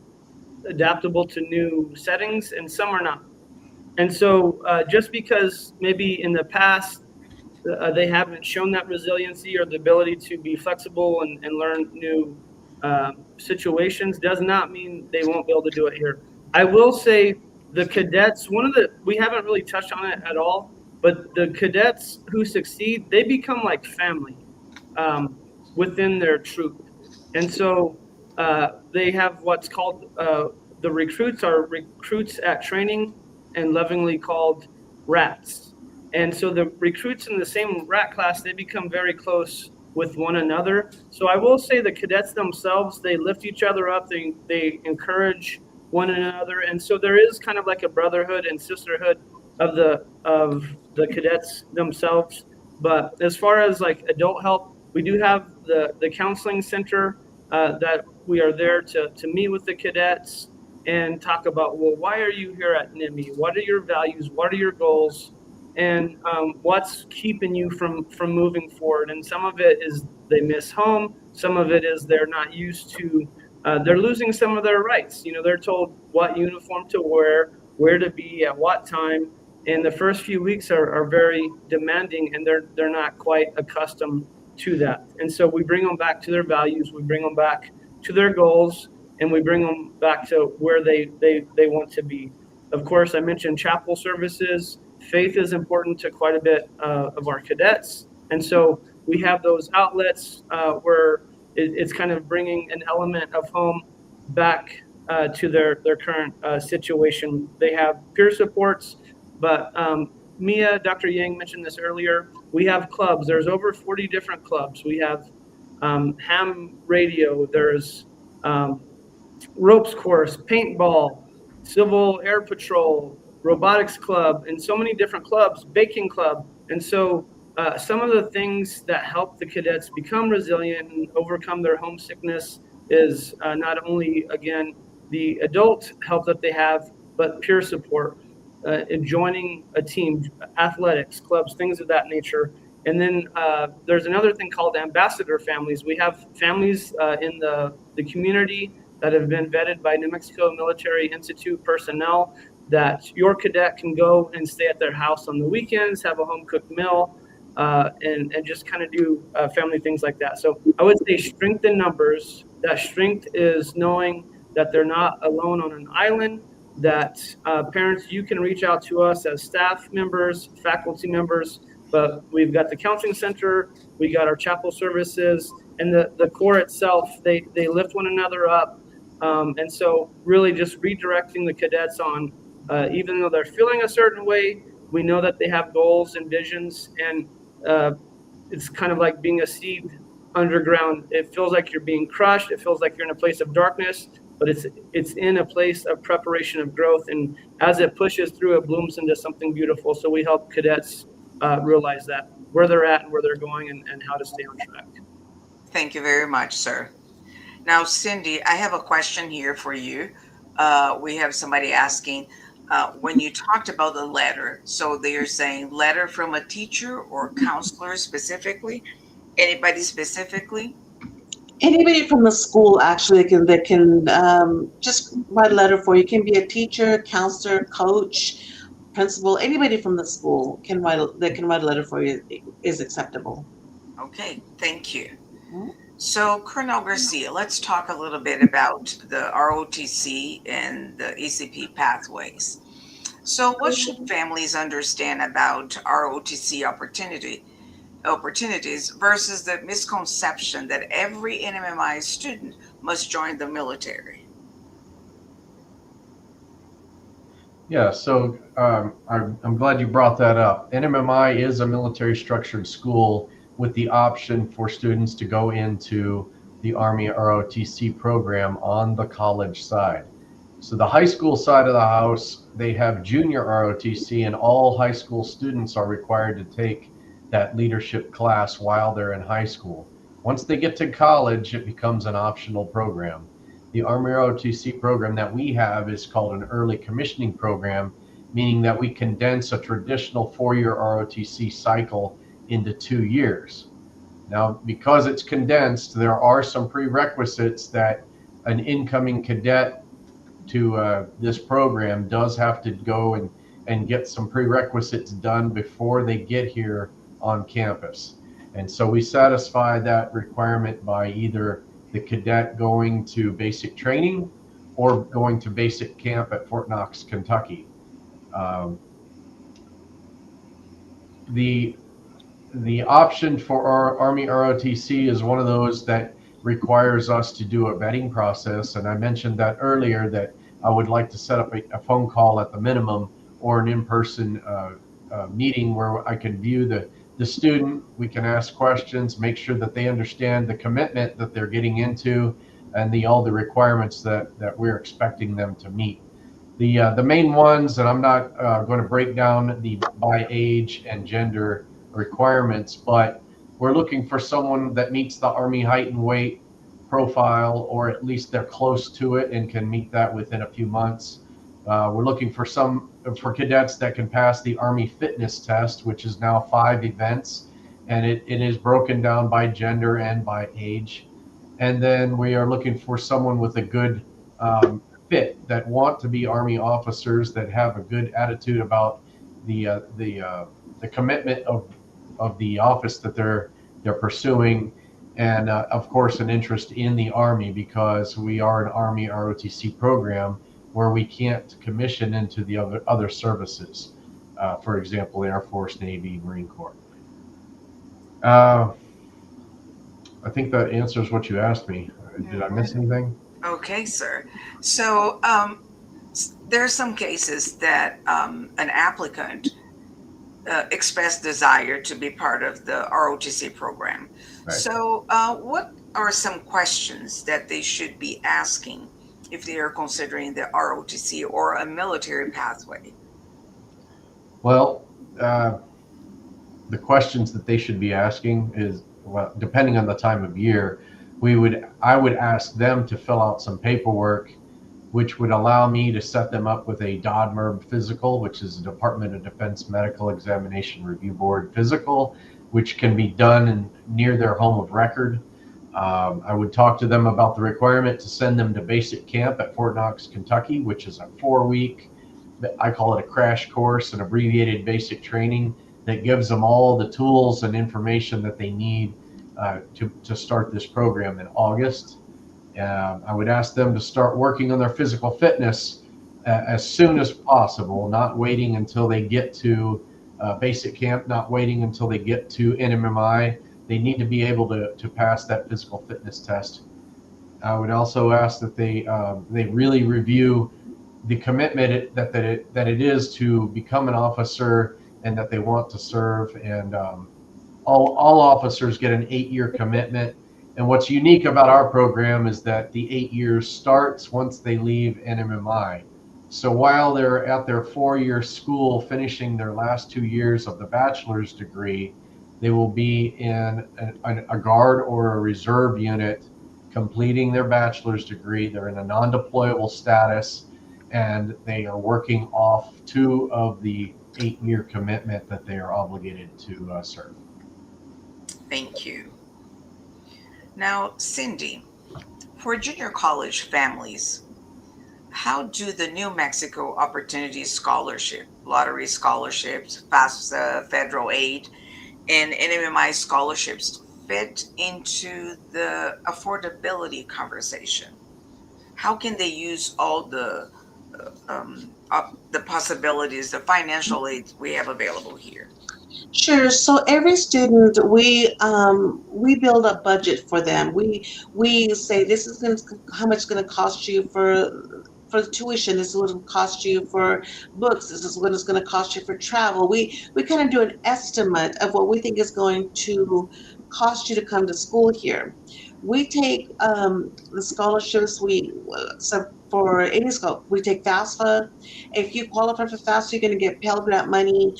adaptable to new settings, and some are not. And so, just because maybe in the past they haven't shown that resiliency or the ability to be flexible and learn new situations does not mean they won't be able to do it here. I will say the cadets, we haven't really touched on it at all, but the cadets who succeed, they become like family within their troop. And so they have what's called the recruits are recruits at training and lovingly called rats. And so the recruits in the same rat class, they become very close with one another. So I will say the cadets themselves, they lift each other up, they encourage one another. And so there is kind of like a brotherhood and sisterhood of the cadets themselves. But as far as like adult help, we do have the counseling center that we are there to meet with the cadets and talk about, well, why are you here at NMMI? What are your values? What are your goals? And what's keeping you from moving forward? And some of it is they miss home. Some of it is they're not used to, they're losing some of their rights. You know, they're told what uniform to wear, where to be, at what time. And the first few weeks are very demanding, and they're not quite accustomed to that. And so we bring them back to their values. We bring them back to their goals, and we bring them back to where they want to be. Of course, I mentioned chapel services. Faith is important to quite a bit of our cadets. And so we have those outlets where it's kind of bringing an element of home back to their current situation. They have peer supports, but Mia, Dr. Yang mentioned this earlier. We have clubs. There's over 40 different clubs. We have ham radio. There's ropes course, paintball, civil air patrol, robotics club, and so many different clubs, baking club. And so some of the things that help the cadets become resilient and overcome their homesickness is not only, again, the adult help that they have, but peer support, joining a team, athletics, clubs, things of that nature. And then there's another thing called ambassador families. We have families in the community that have been vetted by New Mexico Military Institute personnel that your cadet can go and stay at their house on the weekends, have a home-cooked meal, and just kind of do family things like that. So I would say strength in numbers. That strength is knowing that they're not alone on an island, that parents, you can reach out to us as staff members, faculty members, but we've got the counseling center, we got our chapel services, and the Corps itself, they lift one another up. And so really just redirecting the cadets on, even though they're feeling a certain way, we know that they have goals and visions, and it's kind of like being a seed underground. It feels like you're being crushed. It feels like you're in a place of darkness, but it's in a place of preparation of growth. And as it pushes through, it blooms into something beautiful. So we help cadets realize that, where they're at and where they're going, and how to stay on track. Thank you very much, sir. Now, Cindy, I have a question here for you. We have somebody asking, when you talked about the letter, so they're saying letter from a teacher or counselor specifically? Anybody specifically? Anybody from the school actually that can just write a letter for you. It can be a teacher, counselor, coach, principal. Anybody from the school can write a letter for you is acceptable. Okay, thank you. Mm-hmm. So, Colonel Garcia, let's talk a little bit about the ROTC and the ECP pathways. So, what should families understand about ROTC opportunity opportunities versus the misconception that every NMMI student must join the military? Yeah, so I'm glad you brought that up. NMMI is a military structured school with the option for students to go into the Army ROTC program on the college side. So the high school side of the house, they have junior ROTC, and all high school students are required to take that leadership class while they're in high school. Once they get to college, it becomes an optional program. The Army ROTC program that we have is called an early commissioning program, meaning that we condense a traditional 4-year ROTC cycle into 2 years. Now, because it's condensed, there are some prerequisites that an incoming cadet to this program does have to go and get some prerequisites done before they get here on campus. And so we satisfy that requirement by either the cadet going to basic training or going to basic camp at Fort Knox, Kentucky. The option for our Army ROTC is one of those that requires us to do a vetting process. And I mentioned that earlier, that I would like to set up a phone call at the minimum, or an in-person meeting where I can view the student. We can ask questions, make sure that they understand the commitment that they're getting into, and all the requirements that we're expecting them to meet. The main ones, and I'm not going to break down the by age and gender requirements, but we're looking for someone that meets the Army height and weight profile, or at least they're close to it and can meet that within a few months. We're looking for cadets that can pass the Army fitness test, which is now 5 events, and it is broken down by gender and by age. And then we are looking for someone with a good fit, that want to be Army officers, that have a good attitude about the commitment of the office that they're pursuing, and of course an interest in the Army, because we are an Army ROTC program where we can't commission into the other services, for example, Air Force, Navy, Marine Corps. I think that answers what you asked me. Did I miss anything? Okay, sir. So there are some cases that an applicant expressed desire to be part of the ROTC program. Right. So what are some questions that they should be asking if they are considering the ROTC or a military pathway? Well, the questions that they should be asking is, well, depending on the time of year, I would ask them to fill out some paperwork, which would allow me to set them up with a DODMERB physical, which is a Department of Defense Medical Examination Review Board physical, which can be done near their home of record. I would talk to them about the requirement to send them to basic camp at Fort Knox, Kentucky, which is a 4-week, I call it a crash course, an abbreviated basic training that gives them all the tools and information that they need to start this program in August. I would ask them to start working on their physical fitness as soon as possible, not waiting until they get to basic camp, not waiting until they get to NMMI. They need to be able to pass that physical fitness test. I would also ask that they really review the commitment that it is to become an officer, and that they want to serve. And all officers get an 8-year commitment. And what's unique about our program is that the 8 years starts once they leave NMMI. So while they're at their 4-year school, finishing their last 2 years of the bachelor's degree, they will be in a guard or a reserve unit completing their bachelor's degree. They're in a non-deployable status, and they are working off 2 of the 8-year commitment that they are obligated to serve. Thank you. Now, Cindy, for junior college families, how do the New Mexico Opportunity Scholarship, lottery scholarships, FAFSA, federal aid, and NMMI scholarships fit into the affordability conversation? How can they use all the possibilities, the financial aid we have available here? Sure. So every student, we build a budget for them. We say this is going to how much it's going to cost you for tuition. This is what it will cost you for books. This is what it's going to cost you for travel. We kind of do an estimate of what we think is going to cost you to come to school here. We take the scholarships. So for any school, we take FAFSA. If you qualify for FAFSA, you're going to get Pell Grant money,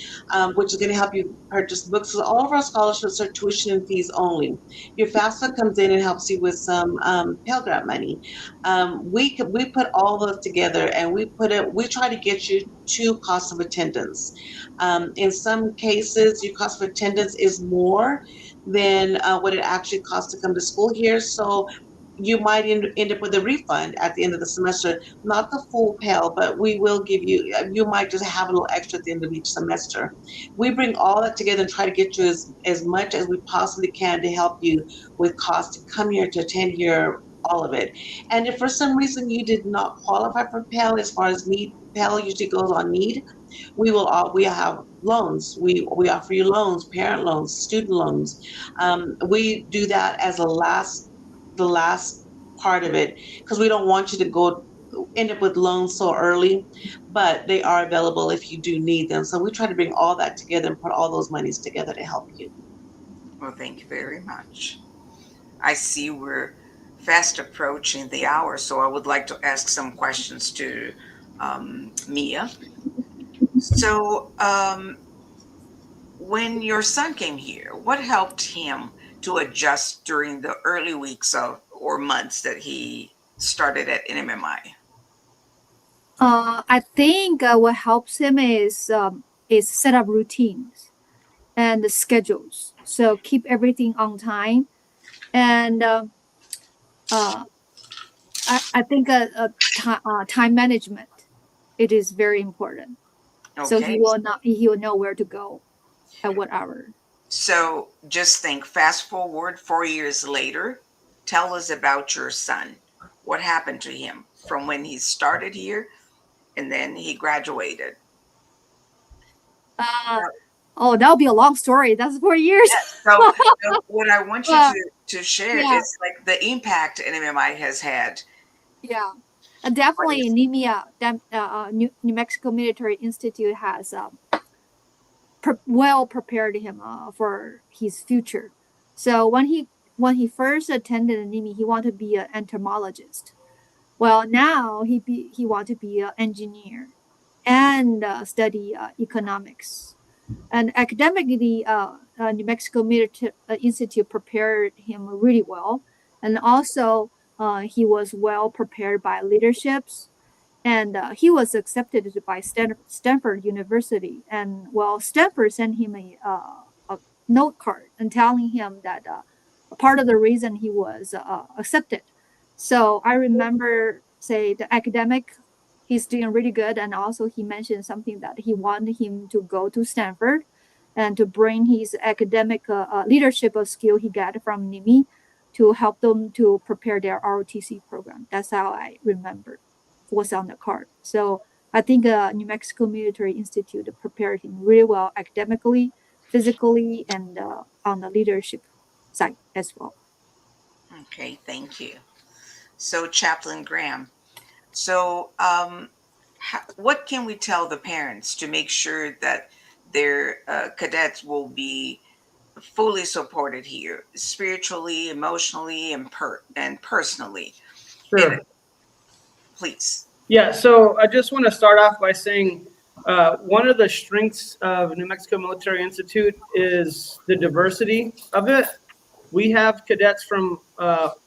which is going to help you purchase books. So all of our scholarships are tuition and fees only. Your FAFSA comes in and helps you with some Pell Grant money. We put all those together and we try to get you to cost of attendance. In some cases, your cost of attendance is more than what it actually costs to come to school here. So you might end up with a refund at the end of the semester, not the full Pell, but we will give you, you might just have a little extra at the end of each semester. We bring all that together and try to get you as much as we possibly can to help you with cost to come here, to attend here, all of it. And if for some reason you did not qualify for Pell, as far as need, Pell usually goes on need, we have loans. We offer you loans, parent loans, student loans. We do that as the last part of it, because we don't want you to end up with loans so early, but they are available if you do need them. So we try to bring all that together and put all those monies together to help you. Well, thank you very much. I see we're fast approaching the hour, so I would like to ask some questions to Mia. So, when your son came here, what helped him to adjust during the early weeks of or months that he started at NMMI? I think what helps him is set up routines and the schedules. So keep everything on time, and I think time management it is very important. So Okay. he will know where to go at what hour. So just think, fast forward 4 years later, tell us about your son. What happened to him from when he started here and then he graduated? Oh, that'll be a long story. That's 4 years. So what I want you to share Yeah. is like the impact NMMI has had. Yeah, definitely New Mexico Military Institute has well prepared him for his future. So when he first attended NMMI, he wanted to be an entomologist. Well, now he want to be an engineer and study economics. And academically, New Mexico Military Institute prepared him really well, and also he was well prepared by leaderships, and he was accepted by Stanford University. And well, Stanford sent him a note card and telling him that part of the reason he was accepted. So I remember, say, the academic, he's doing really good, and also he mentioned something that he wanted him to go to Stanford and to bring his academic leadership skill he got from NMMI to help them to prepare their ROTC program. That's how I remember what's on the card. So I think New Mexico Military Institute prepared him really well academically, physically, and on the leadership side as well. Okay, thank you. So Chaplain Graham, so what can we tell the parents to make sure that their cadets will be fully supported here, spiritually, emotionally, and personally? Sure. And please. Yeah, so I just want to start off by saying one of the strengths of New Mexico Military Institute is the diversity of it. We have cadets from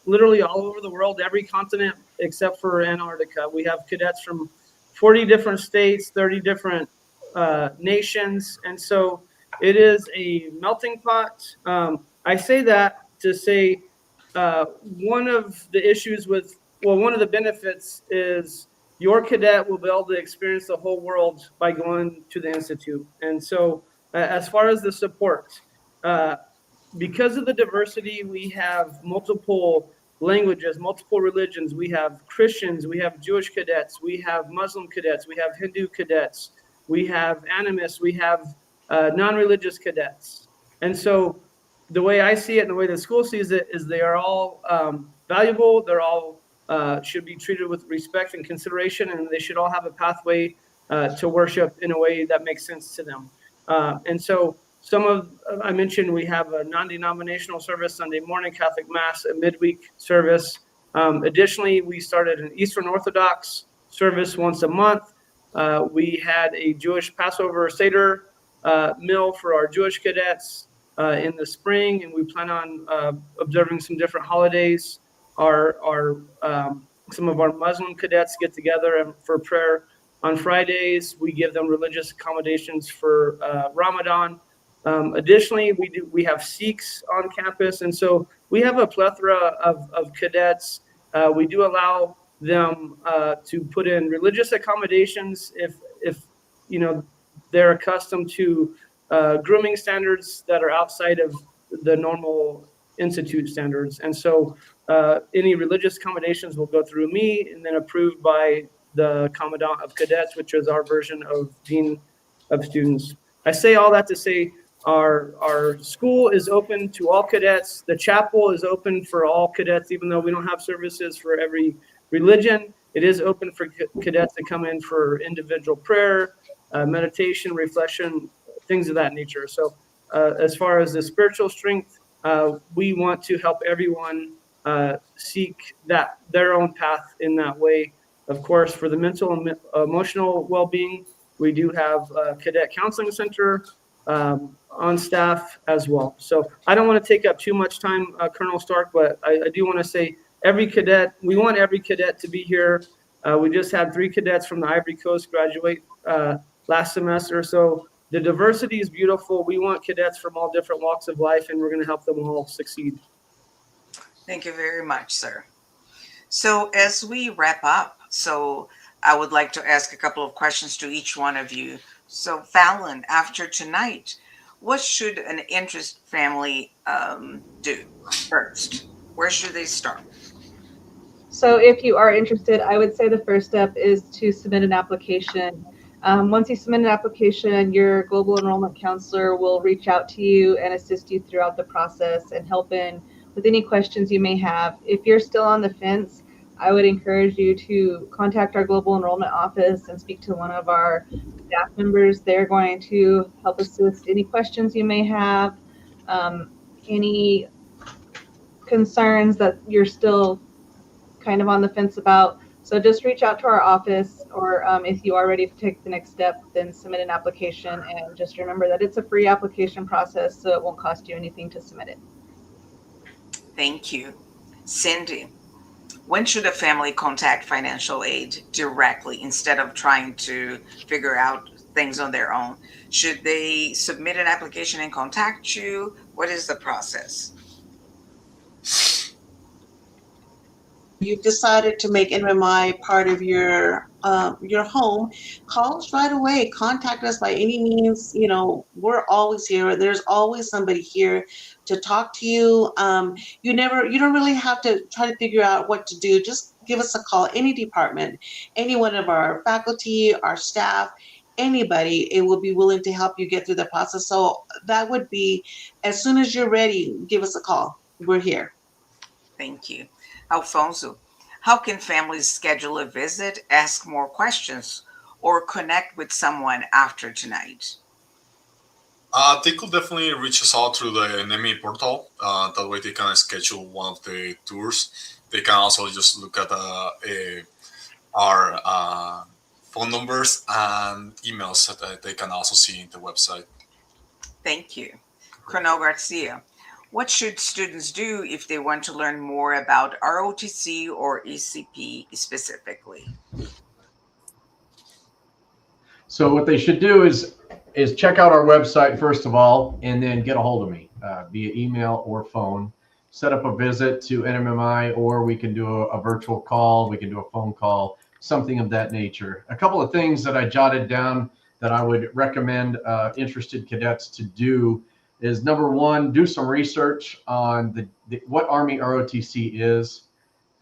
literally all over the world, every continent except for Antarctica. We have cadets from 40 different states, 30 different nations. And so it is a melting pot. I say that to say one of the benefits is your cadet will be able to experience the whole world by going to the Institute. And so as far as the support, because of the diversity, we have multiple languages, multiple religions. We have Christians, we have Jewish cadets, we have Muslim cadets, we have Hindu cadets, we have animists, we have non-religious cadets. And so the way I see it and the way the school sees it is they are all valuable. They're all should be treated with respect and consideration, and they should all have a pathway to worship in a way that makes sense to them. And so I mentioned we have a non-denominational service Sunday morning, Catholic Mass, a midweek service. Additionally, we started an Eastern Orthodox service once a month. We had a Jewish Passover Seder meal for our Jewish cadets in the spring, and we plan on observing some different holidays. Some of our Muslim cadets get together for prayer on Fridays. We give them religious accommodations for Ramadan. Additionally, we have Sikhs on campus, and so we have a plethora of cadets. We do allow them to put in religious accommodations if they're accustomed to grooming standards that are outside of the normal institute standards. And so any religious accommodations will go through me and then approved by the Commandant of Cadets, which is our version of Dean of Students. I say all that to say our school is open to all cadets. The chapel is open for all cadets, even though we don't have services for every religion. It is open for cadets to come in for individual prayer, meditation, reflection, things of that nature. So as far as the spiritual strength, we want to help everyone seek their own path in that way. Of course, for the mental and emotional well-being, we do have a cadet counseling center on staff as well. So I don't want to take up too much time, Colonel Stark, but I do want to say we want every cadet to be here. We just had 3 cadets from the Ivory Coast graduate last semester. So the diversity is beautiful. We want cadets from all different walks of life, and we're going to help them all succeed. Thank you very much, sir. So as we wrap up, I would like to ask a couple of questions to each one of you. So Fallon, after tonight, what should an interest family do first? Where should they start? So if you are interested, I would say the first step is to submit an application. Once you submit an application, your global enrollment counselor will reach out to you and assist you throughout the process and help in with any questions you may have. If you're still on the fence, I would encourage you to contact our global enrollment office and speak to one of our staff members. They're going to help assist any questions you may have, any concerns that you're still kind of on the fence about. So just reach out to our office, or if you are ready to take the next step, then submit an application. And just remember that it's a free application process, so it won't cost you anything to submit it. Thank you. Cindy, when should a family contact financial aid directly instead of trying to figure out things on their own? Should they submit an application and contact you? What is the process? You've decided to make NMMI part of your home, call us right away. Contact us by any means. We're always here. There's always somebody here to talk to you. You don't really have to try to figure out what to do. Just give us a call. Any department, any one of our faculty, our staff, anybody, it will be willing to help you get through the process. So that would be, as soon as you're ready, give us a call. We're here. Thank you. Alfonso, how can families schedule a visit, ask more questions, or connect with someone after tonight? They could definitely reach us out through the NMMI portal. That way they can schedule one of the tours. They can also just look at our phone numbers and emails that they can also see in the website. Thank you. Colonel Garcia, what should students do if they want to learn more about ROTC or ECP specifically? So what they should do is check out our website first of all, and then get a hold of me via email or phone. Set up a visit to NMMI, or we can do a virtual call. We can do a phone call, something of that nature. A couple of things that I jotted down that I would recommend interested cadets to do is, number one, do some research on what Army ROTC is,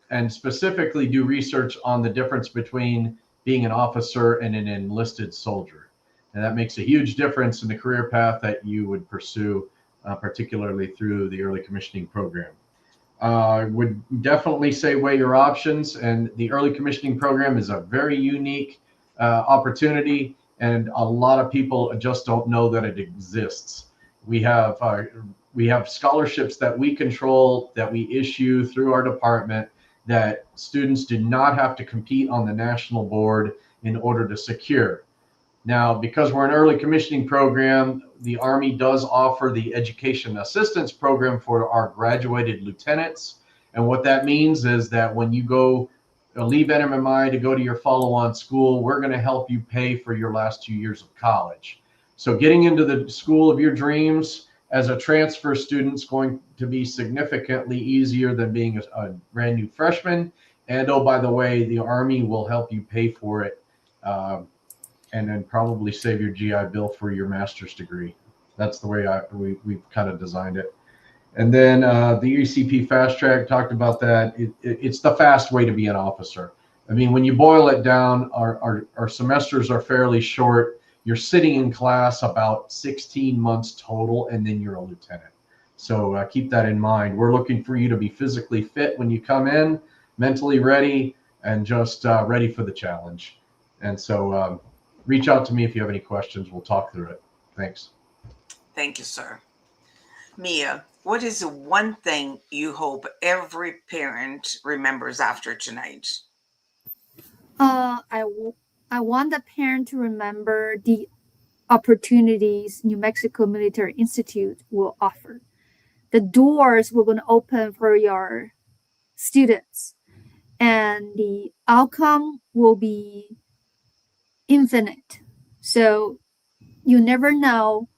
and specifically do research on the difference between being an officer and an enlisted soldier. And that makes a huge difference in the career path that you would pursue, particularly through the early commissioning program. I would definitely say weigh your options, and the early commissioning program is a very unique opportunity, and a lot of people just don't know that it exists. We have scholarships that we control, that we issue through our department, that students do not have to compete on the national board in order to secure. Now, because we're an early commissioning program, the Army does offer the education assistance program for our graduated lieutenants. And what that means is that when you go leave NMMI to go to your follow-on school, we're going to help you pay for your last 2 years of college. So getting into the school of your dreams as a transfer student is going to be significantly easier than being a brand new freshman. And oh, by the way, the Army will help you pay for it. And then probably save your GI Bill for your master's degree. That's the way we've kind of designed it. And then the ECP Fast Track, talked about that. It's the fast way to be an officer. I mean, when you boil it down, our semesters are fairly short. You're sitting in class about 16 months total, and then you're a lieutenant. So keep that in mind. We're looking for you to be physically fit when you come in, mentally ready, and just ready for the challenge. And so reach out to me if you have any questions. We'll talk through it. Thanks. Thank you, sir. Mia, what is the one thing you hope every parent remembers after tonight? I want the parent to remember the opportunities New Mexico Military Institute will offer. The doors we're going to open for your students, and the outcome will be infinite. So you never know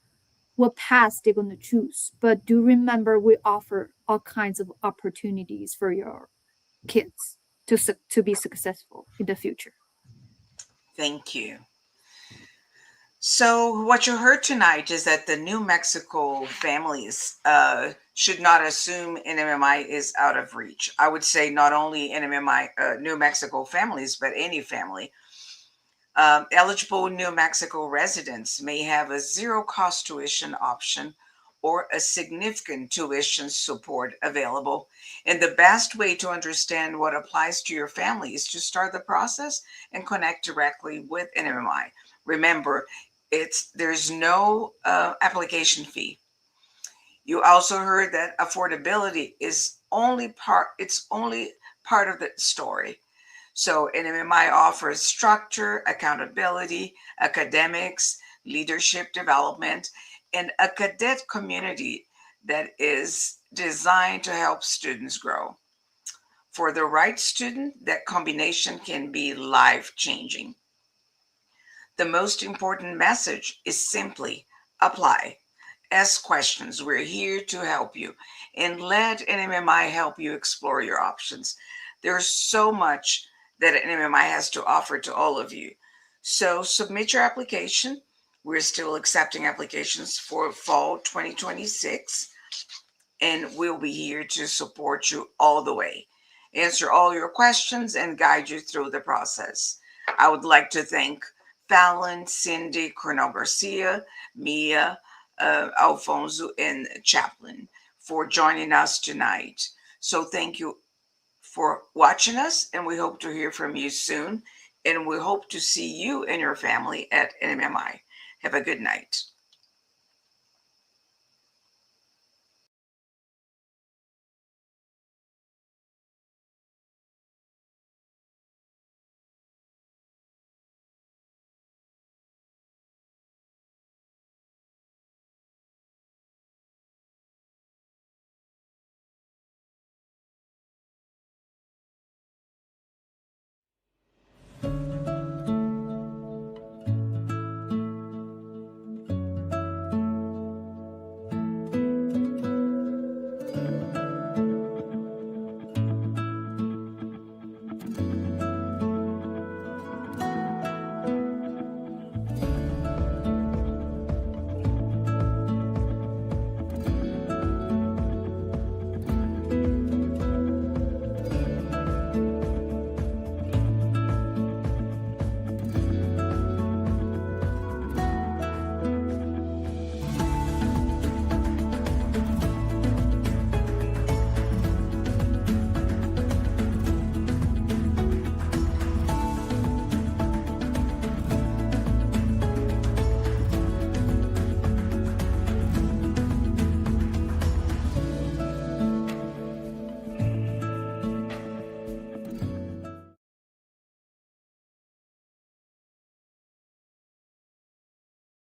what path they're going to choose. But do remember, we offer all kinds of opportunities for your kids to be successful in the future. Thank you. So, what you heard tonight is that the New Mexico families should not assume NMMI is out of reach. I would say not only NMMI, New Mexico families, but any family. Eligible New Mexico residents may have a zero-cost tuition option or a significant tuition support available. And the best way to understand what applies to your family is to start the process and connect directly with NMMI. Remember, there's no application fee. You also heard that affordability is only part of the story. So NMMI offers structure, accountability, academics, leadership development, and a cadet community that is designed to help students grow. For the right student, that combination can be life-changing. The most important message is simply apply. Ask questions. We're here to help you. And let NMMI help you explore your options. There's so much that NMMI has to offer to all of you. So submit your application. We're still accepting applications for fall 2026. And we'll be here to support you all the way, answer all your questions, and guide you through the process. I would like to thank Fallon, Cindy, Colonel Garcia, Mia, Alfonso, and Chaplain for joining us tonight. So thank you for watching us, and we hope to hear from you soon. And we hope to see you and your family at NMMI. Have a good night.